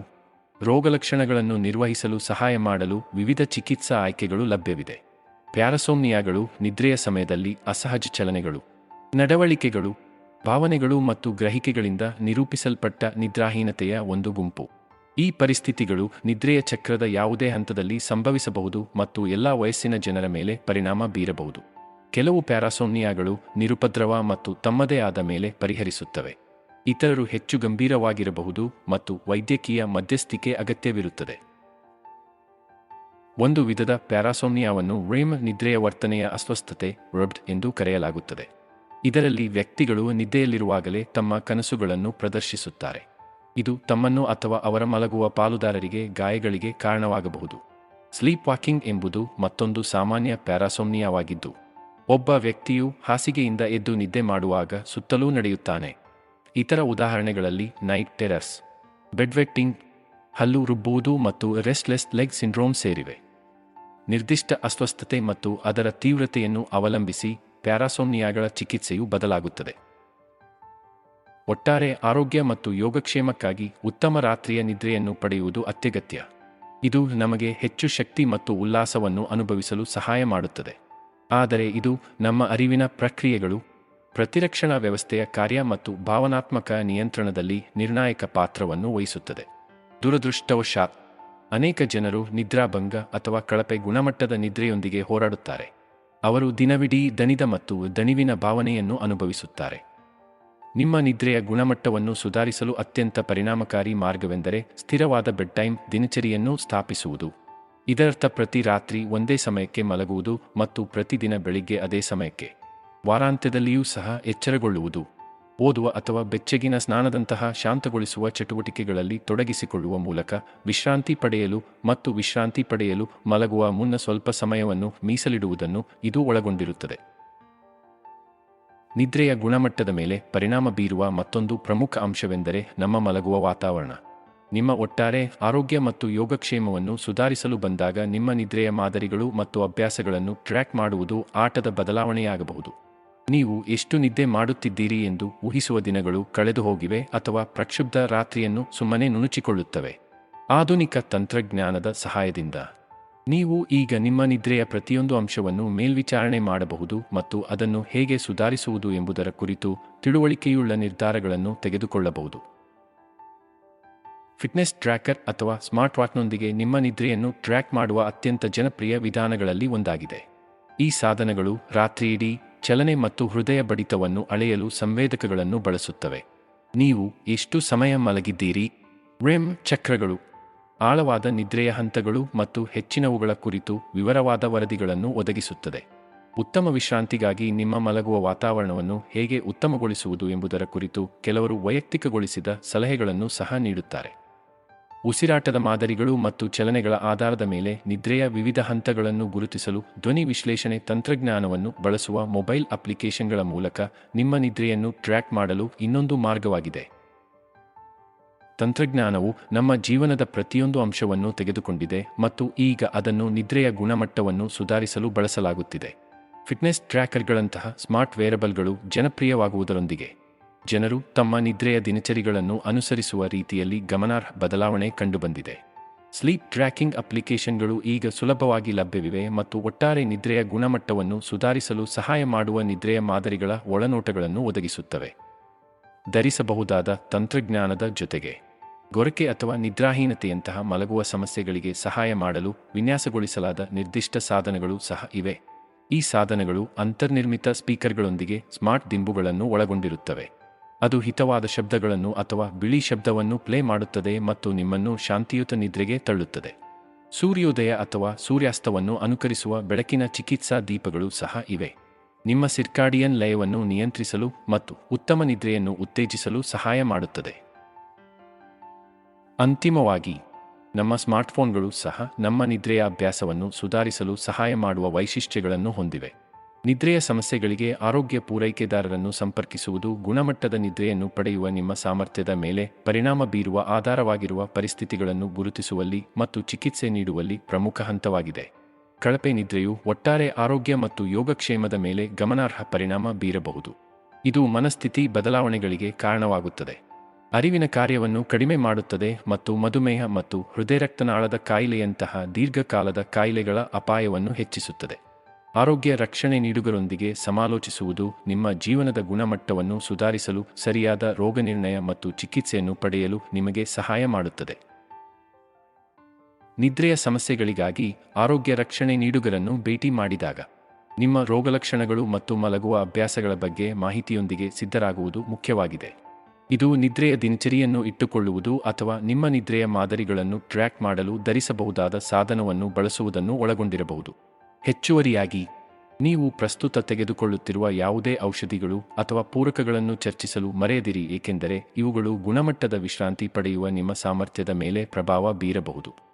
ರೋಗಲಕ್ಷಣಗಳನ್ನು ನಿರ್ವಹಿಸಲು ಸಹಾಯ ಮಾಡಲು ವಿವಿಧ ಚಿಕಿತ್ಸಾ ಆಯ್ಕೆಗಳು ಲಭ್ಯವಿದೆ. ಪ್ಯಾರಸೋಮ್ನಿಯಾಗಳು ನಿದ್ರೆಯ ಸಮಯದಲ್ಲಿ ಅಸಹಜ ಚಲನೆಗಳು, ನಡವಳಿಕೆಗಳು, ಭಾವನೆಗಳು ಮತ್ತು ಗ್ರಹಿಕೆಗಳಿಂದ ನಿರೂಪಿಸಲ್ಪಟ್ಟ ನಿದ್ರಾಹೀನತೆಯ ಒಂದು ಗುಂಪು. ಈ ಪರಿಸ್ಥಿತಿಗಳು ನಿದ್ರೆಯ ಚಕ್ರದ ಯಾವುದೇ ಹಂತದಲ್ಲಿ ಸಂಭವಿಸಬಹುದು ಮತ್ತು ಎಲ್ಲಾ ವಯಸ್ಸಿನ ಜನರ ಮೇಲೆ ಪರಿಣಾಮ ಬೀರಬಹುದು. ಕೆಲವು ಪ್ಯಾರಾಸೋಮ್ನಿಯಾಗಳು ನಿರುಪದ್ರವ ಮತ್ತು ತಮ್ಮದೇ ಆದ ಮೇಲೆ ಪರಿಹರಿಸುತ್ತವೆ. ಇತರರು ಹೆಚ್ಚು ಗಂಭೀರವಾಗಿರಬಹುದು ಮತ್ತು ವೈದ್ಯಕೀಯ ಮಧ್ಯಸ್ಥಿಕೆ ಅಗತ್ಯವಿರುತ್ತದೆ. ಒಂದು ವಿಧದ ಪ್ಯಾರಾಸೋಮ್ನಿಯಾವನ್ನು REM ನಿದ್ರೆಯ ವರ್ತನೆಯ ಅಸ್ವಸ್ಥತೆ REBD ಎಂದು ಕರೆಯಲಾಗುತ್ತದೆ. ಇದರಲ್ಲಿ ವ್ಯಕ್ತಿಗಳು ನಿದ್ದೆಯಲ್ಲಿರುವಾಗಲೇ ತಮ್ಮ ಕನಸುಗಳನ್ನು ಪ್ರದರ್ಶಿಸುತ್ತಾರೆ. ಇದು ತಮ್ಮನ್ನು ಅಥವಾ ಅವರ ಮಲಗುವ ಪಾಲುದಾರರಿಗೆ ಗಾಯಗಳಿಗೆ ಕಾರಣವಾಗಬಹುದು. ಸ್ಲೀಪ್ ವಾಕಿಂಗ್ ಎಂಬುದು ಮತ್ತೊಂದು ಸಾಮಾನ್ಯ ಪ್ಯಾರಾಸೋಮ್ನಿಯಾವಾಗಿದ್ದು, ಒಬ್ಬ ವ್ಯಕ್ತಿಯು ಹಾಸಿಗೆಯಿಂದ ಎದ್ದು ನಿದ್ದೆ ಮಾಡುವಾಗ ಸುತ್ತಲೂ ನಡೆಯುತ್ತಾನೆ. ಇತರ ಉದಾಹರಣೆಗಳಲ್ಲಿ ನೈಟ್ ಟೆರರ್ಸ್, ಬೆಡ್ವೆಟ್ಟಿಂಗ್, ಹಲ್ಲು ರುಬ್ಬುವುದು ಮತ್ತು ರೆಸ್ಟ್ಲೆಸ್ ಲೆಗ್ ಸಿಂಡ್ರೋಮ್ ಸೇರಿವೆ. ನಿರ್ದಿಷ್ಟ ಅಸ್ವಸ್ಥತೆ ಮತ್ತು ಅದರ ತೀವ್ರತೆಯನ್ನು ಅವಲಂಬಿಸಿ ಪ್ಯಾರಾಸೋಮ್ನಿಯಾಗಳ ಚಿಕಿತ್ಸೆಯು ಬದಲಾಗುತ್ತದೆ. ಒಟ್ಟಾರೆ ಆರೋಗ್ಯ ಮತ್ತು ಯೋಗಕ್ಷೇಮಕ್ಕಾಗಿ ಉತ್ತಮ ರಾತ್ರಿಯ ನಿದ್ರೆಯನ್ನು ಪಡೆಯುವುದು ಅತ್ಯಗತ್ಯ. ಇದು ನಮಗೆ ಹೆಚ್ಚು ಶಕ್ತಿ ಮತ್ತು ಉಲ್ಲಾಸವನ್ನು ಅನುಭವಿಸಲು ಸಹಾಯ ಮಾಡುತ್ತದೆ. ಆದರೆ ಇದು ನಮ್ಮ ಅರಿವಿನ ಪ್ರಕ್ರಿಯೆಗಳು, ಪ್ರತಿರಕ್ಷಣಾ ವ್ಯವಸ್ಥೆಯ ಕಾರ್ಯ ಮತ್ತು ಭಾವನಾತ್ಮಕ ನಿಯಂತ್ರಣದಲ್ಲಿ ನಿರ್ಣಾಯಕ ಪಾತ್ರವನ್ನು ವಹಿಸುತ್ತದೆ. ದುರದೃಷ್ಟವಶಾತ್ ಅನೇಕ ಜನರು ನಿದ್ರಾಭಂಗ ಅಥವಾ ಕಳಪೆ ಗುಣಮಟ್ಟದ ನಿದ್ರೆಯೊಂದಿಗೆ ಹೋರಾಡುತ್ತಾರೆ. ಅವರು ದಿನವಿಡೀ ದಣಿದ ಮತ್ತು ದಣಿವಿನ ಭಾವನೆಯನ್ನು ಅನುಭವಿಸುತ್ತಾರೆ. ನಿಮ್ಮ ನಿದ್ರೆಯ ಗುಣಮಟ್ಟವನ್ನು ಸುಧಾರಿಸಲು ಅತ್ಯಂತ ಪರಿಣಾಮಕಾರಿ ಮಾರ್ಗವೆಂದರೆ ಸ್ಥಿರವಾದ ಬೆಡ್ ಟೈಮ್ ದಿನಚರಿಯನ್ನು ಸ್ಥಾಪಿಸುವುದು. ಇದರರ್ಥ ಪ್ರತಿ ರಾತ್ರಿ ಒಂದೇ ಸಮಯಕ್ಕೆ ಮಲಗುವುದು ಮತ್ತು ಪ್ರತಿದಿನ ಬೆಳಿಗ್ಗೆ ಅದೇ ಸಮಯಕ್ಕೆ. ವಾರಾಂತ್ಯದಲ್ಲಿಯೂ ಸಹ ಎಚ್ಚರಗೊಳ್ಳುವುದು, ಓದುವ ಅಥವಾ ಬೆಚ್ಚಗಿನ ಸ್ನಾನದಂತಹ ಶಾಂತಗೊಳಿಸುವ ಚಟುವಟಿಕೆಗಳಲ್ಲಿ ತೊಡಗಿಸಿಕೊಳ್ಳುವ ಮೂಲಕ ವಿಶ್ರಾಂತಿ ಪಡೆಯಲು ಮತ್ತು ವಿಶ್ರಾಂತಿ ಪಡೆಯಲು ಮಲಗುವ ಮುನ್ನ ಸ್ವಲ್ಪ ಸಮಯವನ್ನು ಮೀಸಲಿಡುವುದನ್ನು ಇದು ಒಳಗೊಂಡಿರುತ್ತದೆ. ನಿದ್ರೆಯ ಗುಣಮಟ್ಟದ ಮೇಲೆ ಪರಿಣಾಮ ಬೀರುವ ಮತ್ತೊಂದು ಪ್ರಮುಖ ಅಂಶವೆಂದರೆ ನಮ್ಮ ಮಲಗುವ ವಾತಾವರಣ. ನಿಮ್ಮ ಒಟ್ಟಾರೆ ಆರೋಗ್ಯ ಮತ್ತು ಯೋಗಕ್ಷೇಮವನ್ನು ಸುಧಾರಿಸಲು ಬಂದಾಗ ನಿಮ್ಮ ನಿದ್ರೆಯ ಮಾದರಿಗಳು ಮತ್ತು ಅಭ್ಯಾಸಗಳನ್ನು ಟ್ರ್ಯಾಕ್ ಮಾಡುವುದು ಆಟದ ಬದಲಾವಣೆಯಾಗಬಹುದು. ನೀವು ಎಷ್ಟು ನಿದ್ದೆ ಮಾಡುತ್ತಿದ್ದೀರಿ ಎಂದು ಊಹಿಸುವ ದಿನಗಳು ಕಳೆದುಹೋಗಿವೆ ಅಥವಾ ಪ್ರಕ್ಷುಬ್ಧ ರಾತ್ರಿಯನ್ನು ಸುಮ್ಮನೆ ನುಣುಚಿಕೊಳ್ಳುತ್ತವೆ. ಆಧುನಿಕ ತಂತ್ರಜ್ಞಾನದ ಸಹಾಯದಿಂದ ನೀವು ಈಗ ನಿಮ್ಮ ನಿದ್ರೆಯ ಪ್ರತಿಯೊಂದು ಅಂಶವನ್ನು ಮೇಲ್ವಿಚಾರಣೆ ಮಾಡಬಹುದು ಮತ್ತು ಅದನ್ನು ಹೇಗೆ ಸುಧಾರಿಸುವುದು ಎಂಬುದರ ಕುರಿತು ತಿಳುವಳಿಕೆಯುಳ್ಳ ನಿರ್ಧಾರಗಳನ್ನು ತೆಗೆದುಕೊಳ್ಳಬಹುದು. ಫಿಟ್ನೆಸ್ ಟ್ರ್ಯಾಕರ್ ಅಥವಾ ಸ್ಮಾರ್ಟ್ ವಾಚ್ನೊಂದಿಗೆ ನಿಮ್ಮ ನಿದ್ರೆಯನ್ನು ಟ್ರ್ಯಾಕ್ ಮಾಡುವ ಅತ್ಯಂತ ಜನಪ್ರಿಯ ವಿಧಾನಗಳಲ್ಲಿ ಒಂದಾಗಿದೆ. ಈ ಸಾಧನಗಳು ರಾತ್ರಿಯಿಡೀ ಚಲನೆ ಮತ್ತು ಹೃದಯ ಬಡಿತವನ್ನು ಅಳೆಯಲು ಸಂವೇದಕಗಳನ್ನು ಬಳಸುತ್ತವೆ. ನೀವು ಎಷ್ಟು ಸಮಯ ಮಲಗಿದ್ದೀರಿ, REM ಚಕ್ರಗಳು, ಆಳವಾದ ನಿದ್ರೆಯ ಹಂತಗಳು ಮತ್ತು ಹೆಚ್ಚಿನವುಗಳ ಕುರಿತು ವಿವರವಾದ ವರದಿಗಳನ್ನು ಒದಗಿಸುತ್ತದೆ. ಉತ್ತಮ ವಿಶ್ರಾಂತಿಗಾಗಿ ನಿಮ್ಮ ಮಲಗುವ ವಾತಾವರಣವನ್ನು ಹೇಗೆ ಉತ್ತಮಗೊಳಿಸುವುದು ಎಂಬುದರ ಕುರಿತು ಕೆಲವರು ವೈಯಕ್ತಿಕಗೊಳಿಸಿದ ಸಲಹೆಗಳನ್ನು ಸಹ ನೀಡುತ್ತಾರೆ. ಉಸಿರಾಟದ ಮಾದರಿಗಳು ಮತ್ತು ಚಲನೆಗಳ ಆಧಾರದ ಮೇಲೆ ನಿದ್ರೆಯ ವಿವಿಧ ಹಂತಗಳನ್ನು ಗುರುತಿಸಲು ಧ್ವನಿ ವಿಶ್ಲೇಷಣೆ ತಂತ್ರಜ್ಞಾನವನ್ನು ಬಳಸುವ ಮೊಬೈಲ್ ಅಪ್ಲಿಕೇಶನ್ಗಳ ಮೂಲಕ ನಿಮ್ಮ ನಿದ್ರೆಯನ್ನು ಟ್ರ್ಯಾಕ್ ಮಾಡಲು ಇನ್ನೊಂದು ಮಾರ್ಗವಾಗಿದೆ. ತಂತ್ರಜ್ಞಾನವು ನಮ್ಮ ಜೀವನದ ಪ್ರತಿಯೊಂದು ಅಂಶವನ್ನು ತೆಗೆದುಕೊಂಡಿದೆ ಮತ್ತು ಈಗ ಅದನ್ನು ನಿದ್ರೆಯ ಗುಣಮಟ್ಟವನ್ನು ಸುಧಾರಿಸಲು ಬಳಸಲಾಗುತ್ತಿದೆ. ಫಿಟ್ನೆಸ್ ಟ್ರ್ಯಾಕರ್ಗಳಂತಹ ಸ್ಮಾರ್ಟ್ ವೇರಬಲ್ಗಳು ಜನಪ್ರಿಯವಾಗುವುದರೊಂದಿಗೆ ಜನರು ತಮ್ಮ ನಿದ್ರೆಯ ದಿನಚರಿಗಳನ್ನು ಅನುಸರಿಸುವ ರೀತಿಯಲ್ಲಿ ಗಮನಾರ್ಹ ಬದಲಾವಣೆ ಕಂಡುಬಂದಿದೆ. ಸ್ಲೀಪ್ ಟ್ರ್ಯಾಕಿಂಗ್ ಅಪ್ಲಿಕೇಶನ್ಗಳು ಈಗ ಸುಲಭವಾಗಿ ಲಭ್ಯವಿವೆ ಮತ್ತು ಒಟ್ಟಾರೆ ನಿದ್ರೆಯ ಗುಣಮಟ್ಟವನ್ನು ಸುಧಾರಿಸಲು ಸಹಾಯ ಮಾಡುವ ನಿದ್ರೆಯ ಮಾದರಿಗಳ ಒಳನೋಟಗಳನ್ನು ಒದಗಿಸುತ್ತವೆ. ಧರಿಸಬಹುದಾದ ತಂತ್ರಜ್ಞಾನದ ಜೊತೆಗೆ ಗೊರಕೆ ಅಥವಾ ನಿದ್ರಾಹೀನತೆಯಂತಹ ಮಲಗುವ ಸಮಸ್ಯೆಗಳಿಗೆ ಸಹಾಯ ಮಾಡಲು ವಿನ್ಯಾಸಗೊಳಿಸಲಾದ ನಿರ್ದಿಷ್ಟ ಸಾಧನಗಳು ಸಹ ಇವೆ. ಈ ಸಾಧನಗಳು ಅಂತರ್ನಿರ್ಮಿತ ಸ್ಪೀಕರ್ಗಳೊಂದಿಗೆ ಸ್ಮಾರ್ಟ್ ದಿಂಬುಗಳನ್ನು ಒಳಗೊಂಡಿರುತ್ತವೆ. ಅದು ಹಿತವಾದ ಶಬ್ದಗಳನ್ನು ಅಥವಾ ಬಿಳಿ ಶಬ್ದವನ್ನು ಪ್ಲೇ ಮಾಡುತ್ತದೆ ಮತ್ತು ನಿಮ್ಮನ್ನು ಶಾಂತಿಯುತ ನಿದ್ರೆಗೆ ತಳ್ಳುತ್ತದೆ. ಸೂರ್ಯೋದಯ ಅಥವಾ ಸೂರ್ಯಾಸ್ತವನ್ನು ಅನುಕರಿಸುವ ಬೆಳಕಿನ ಚಿಕಿತ್ಸಾ ದೀಪಗಳು ಸಹ ಇವೆ. ನಿಮ್ಮ ಸಿರ್ಕಾಡಿಯನ್ ಲಯವನ್ನು ನಿಯಂತ್ರಿಸಲು ಮತ್ತು ಉತ್ತಮ ನಿದ್ರೆಯನ್ನು ಉತ್ತೇಜಿಸಲು ಸಹಾಯ ಮಾಡುತ್ತದೆ. ಅಂತಿಮವಾಗಿ, ನಮ್ಮ ಸ್ಮಾರ್ಟ್ಫೋನ್ಗಳು ಸಹ ನಮ್ಮ ನಿದ್ರೆಯ ಅಭ್ಯಾಸವನ್ನು ಸುಧಾರಿಸಲು ಸಹಾಯ ಮಾಡುವ ವೈಶಿಷ್ಟ್ಯಗಳನ್ನು ಹೊಂದಿವೆ. ನಿದ್ರೆಯ ಸಮಸ್ಯೆಗಳಿಗೆ ಆರೋಗ್ಯ ಪೂರೈಕೆದಾರರನ್ನು ಸಂಪರ್ಕಿಸುವುದು ಗುಣಮಟ್ಟದ ನಿದ್ರೆಯನ್ನು ಪಡೆಯುವ ನಿಮ್ಮ ಸಾಮರ್ಥ್ಯದ ಮೇಲೆ ಪರಿಣಾಮ ಬೀರುವ ಆಧಾರವಾಗಿರುವ ಪರಿಸ್ಥಿತಿಗಳನ್ನು ಗುರುತಿಸುವಲ್ಲಿ ಮತ್ತು ಚಿಕಿತ್ಸೆ ನೀಡುವಲ್ಲಿ ಪ್ರಮುಖ ಹಂತವಾಗಿದೆ. ಕಳಪೆ ನಿದ್ರೆಯು ಒಟ್ಟಾರೆ ಆರೋಗ್ಯ ಮತ್ತು ಯೋಗಕ್ಷೇಮದ ಮೇಲೆ ಗಮನಾರ್ಹ ಪರಿಣಾಮ ಬೀರಬಹುದು. ಇದು ಮನಸ್ಥಿತಿ ಬದಲಾವಣೆಗಳಿಗೆ ಕಾರಣವಾಗುತ್ತದೆ, ಅರಿವಿನ ಕಾರ್ಯವನ್ನು ಕಡಿಮೆ ಮಾಡುತ್ತದೆ ಮತ್ತು ಮಧುಮೇಹ ಮತ್ತು ಹೃದಯರಕ್ತನಾಳದ ಕಾಯಿಲೆಯಂತಹ ದೀರ್ಘಕಾಲದ ಕಾಯಿಲೆಗಳ ಅಪಾಯವನ್ನು ಹೆಚ್ಚಿಸುತ್ತದೆ. ಆರೋಗ್ಯ ರಕ್ಷಣೆ ನೀಡುಗರೊಂದಿಗೆ ಸಮಾಲೋಚಿಸುವುದು ನಿಮ್ಮ ಜೀವನದ ಗುಣಮಟ್ಟವನ್ನು ಸುಧಾರಿಸಲು, ಸರಿಯಾದ ರೋಗನಿರ್ಣಯ ಮತ್ತು ಚಿಕಿತ್ಸೆಯನ್ನು ಪಡೆಯಲು ನಿಮಗೆ ಸಹಾಯ ಮಾಡುತ್ತದೆ. ನಿದ್ರೆಯ ಸಮಸ್ಯೆಗಳಿಗಾಗಿ ಆರೋಗ್ಯ ರಕ್ಷಣೆ ನೀಡುಗರನ್ನು ಭೇಟಿ ಮಾಡಿದಾಗ ನಿಮ್ಮ ರೋಗಲಕ್ಷಣಗಳು ಮತ್ತು ಮಲಗುವ ಅಭ್ಯಾಸಗಳ ಬಗ್ಗೆ ಮಾಹಿತಿಯೊಂದಿಗೆ ಸಿದ್ಧರಾಗುವುದು ಮುಖ್ಯವಾಗಿದೆ. ಇದು ನಿದ್ರೆಯ ದಿನಚರಿಯನ್ನು ಇಟ್ಟುಕೊಳ್ಳುವುದು ಅಥವಾ ನಿಮ್ಮ ನಿದ್ರೆಯ ಮಾದರಿಗಳನ್ನು ಟ್ರ್ಯಾಕ್ ಮಾಡಲು ಧರಿಸಬಹುದಾದ ಸಾಧನವನ್ನು ಬಳಸುವುದನ್ನು ಒಳಗೊಂಡಿರಬಹುದು. ಹೆಚ್ಚುವರಿಯಾಗಿ, ನೀವು ಪ್ರಸ್ತುತ ತೆಗೆದುಕೊಳ್ಳುತ್ತಿರುವ ಯಾವುದೇ ಔಷಧಿಗಳು ಅಥವಾ ಪೂರಕಗಳನ್ನು ಚರ್ಚಿಸಲು ಮರೆಯದಿರಿ, ಏಕೆಂದರೆ ಇವುಗಳು ಗುಣಮಟ್ಟದ ವಿಶ್ರಾಂತಿ ಪಡೆಯುವ ನಿಮ್ಮ ಸಾಮರ್ಥ್ಯದ ಮೇಲೆ ಪ್ರಭಾವ ಬೀರಬಹುದು.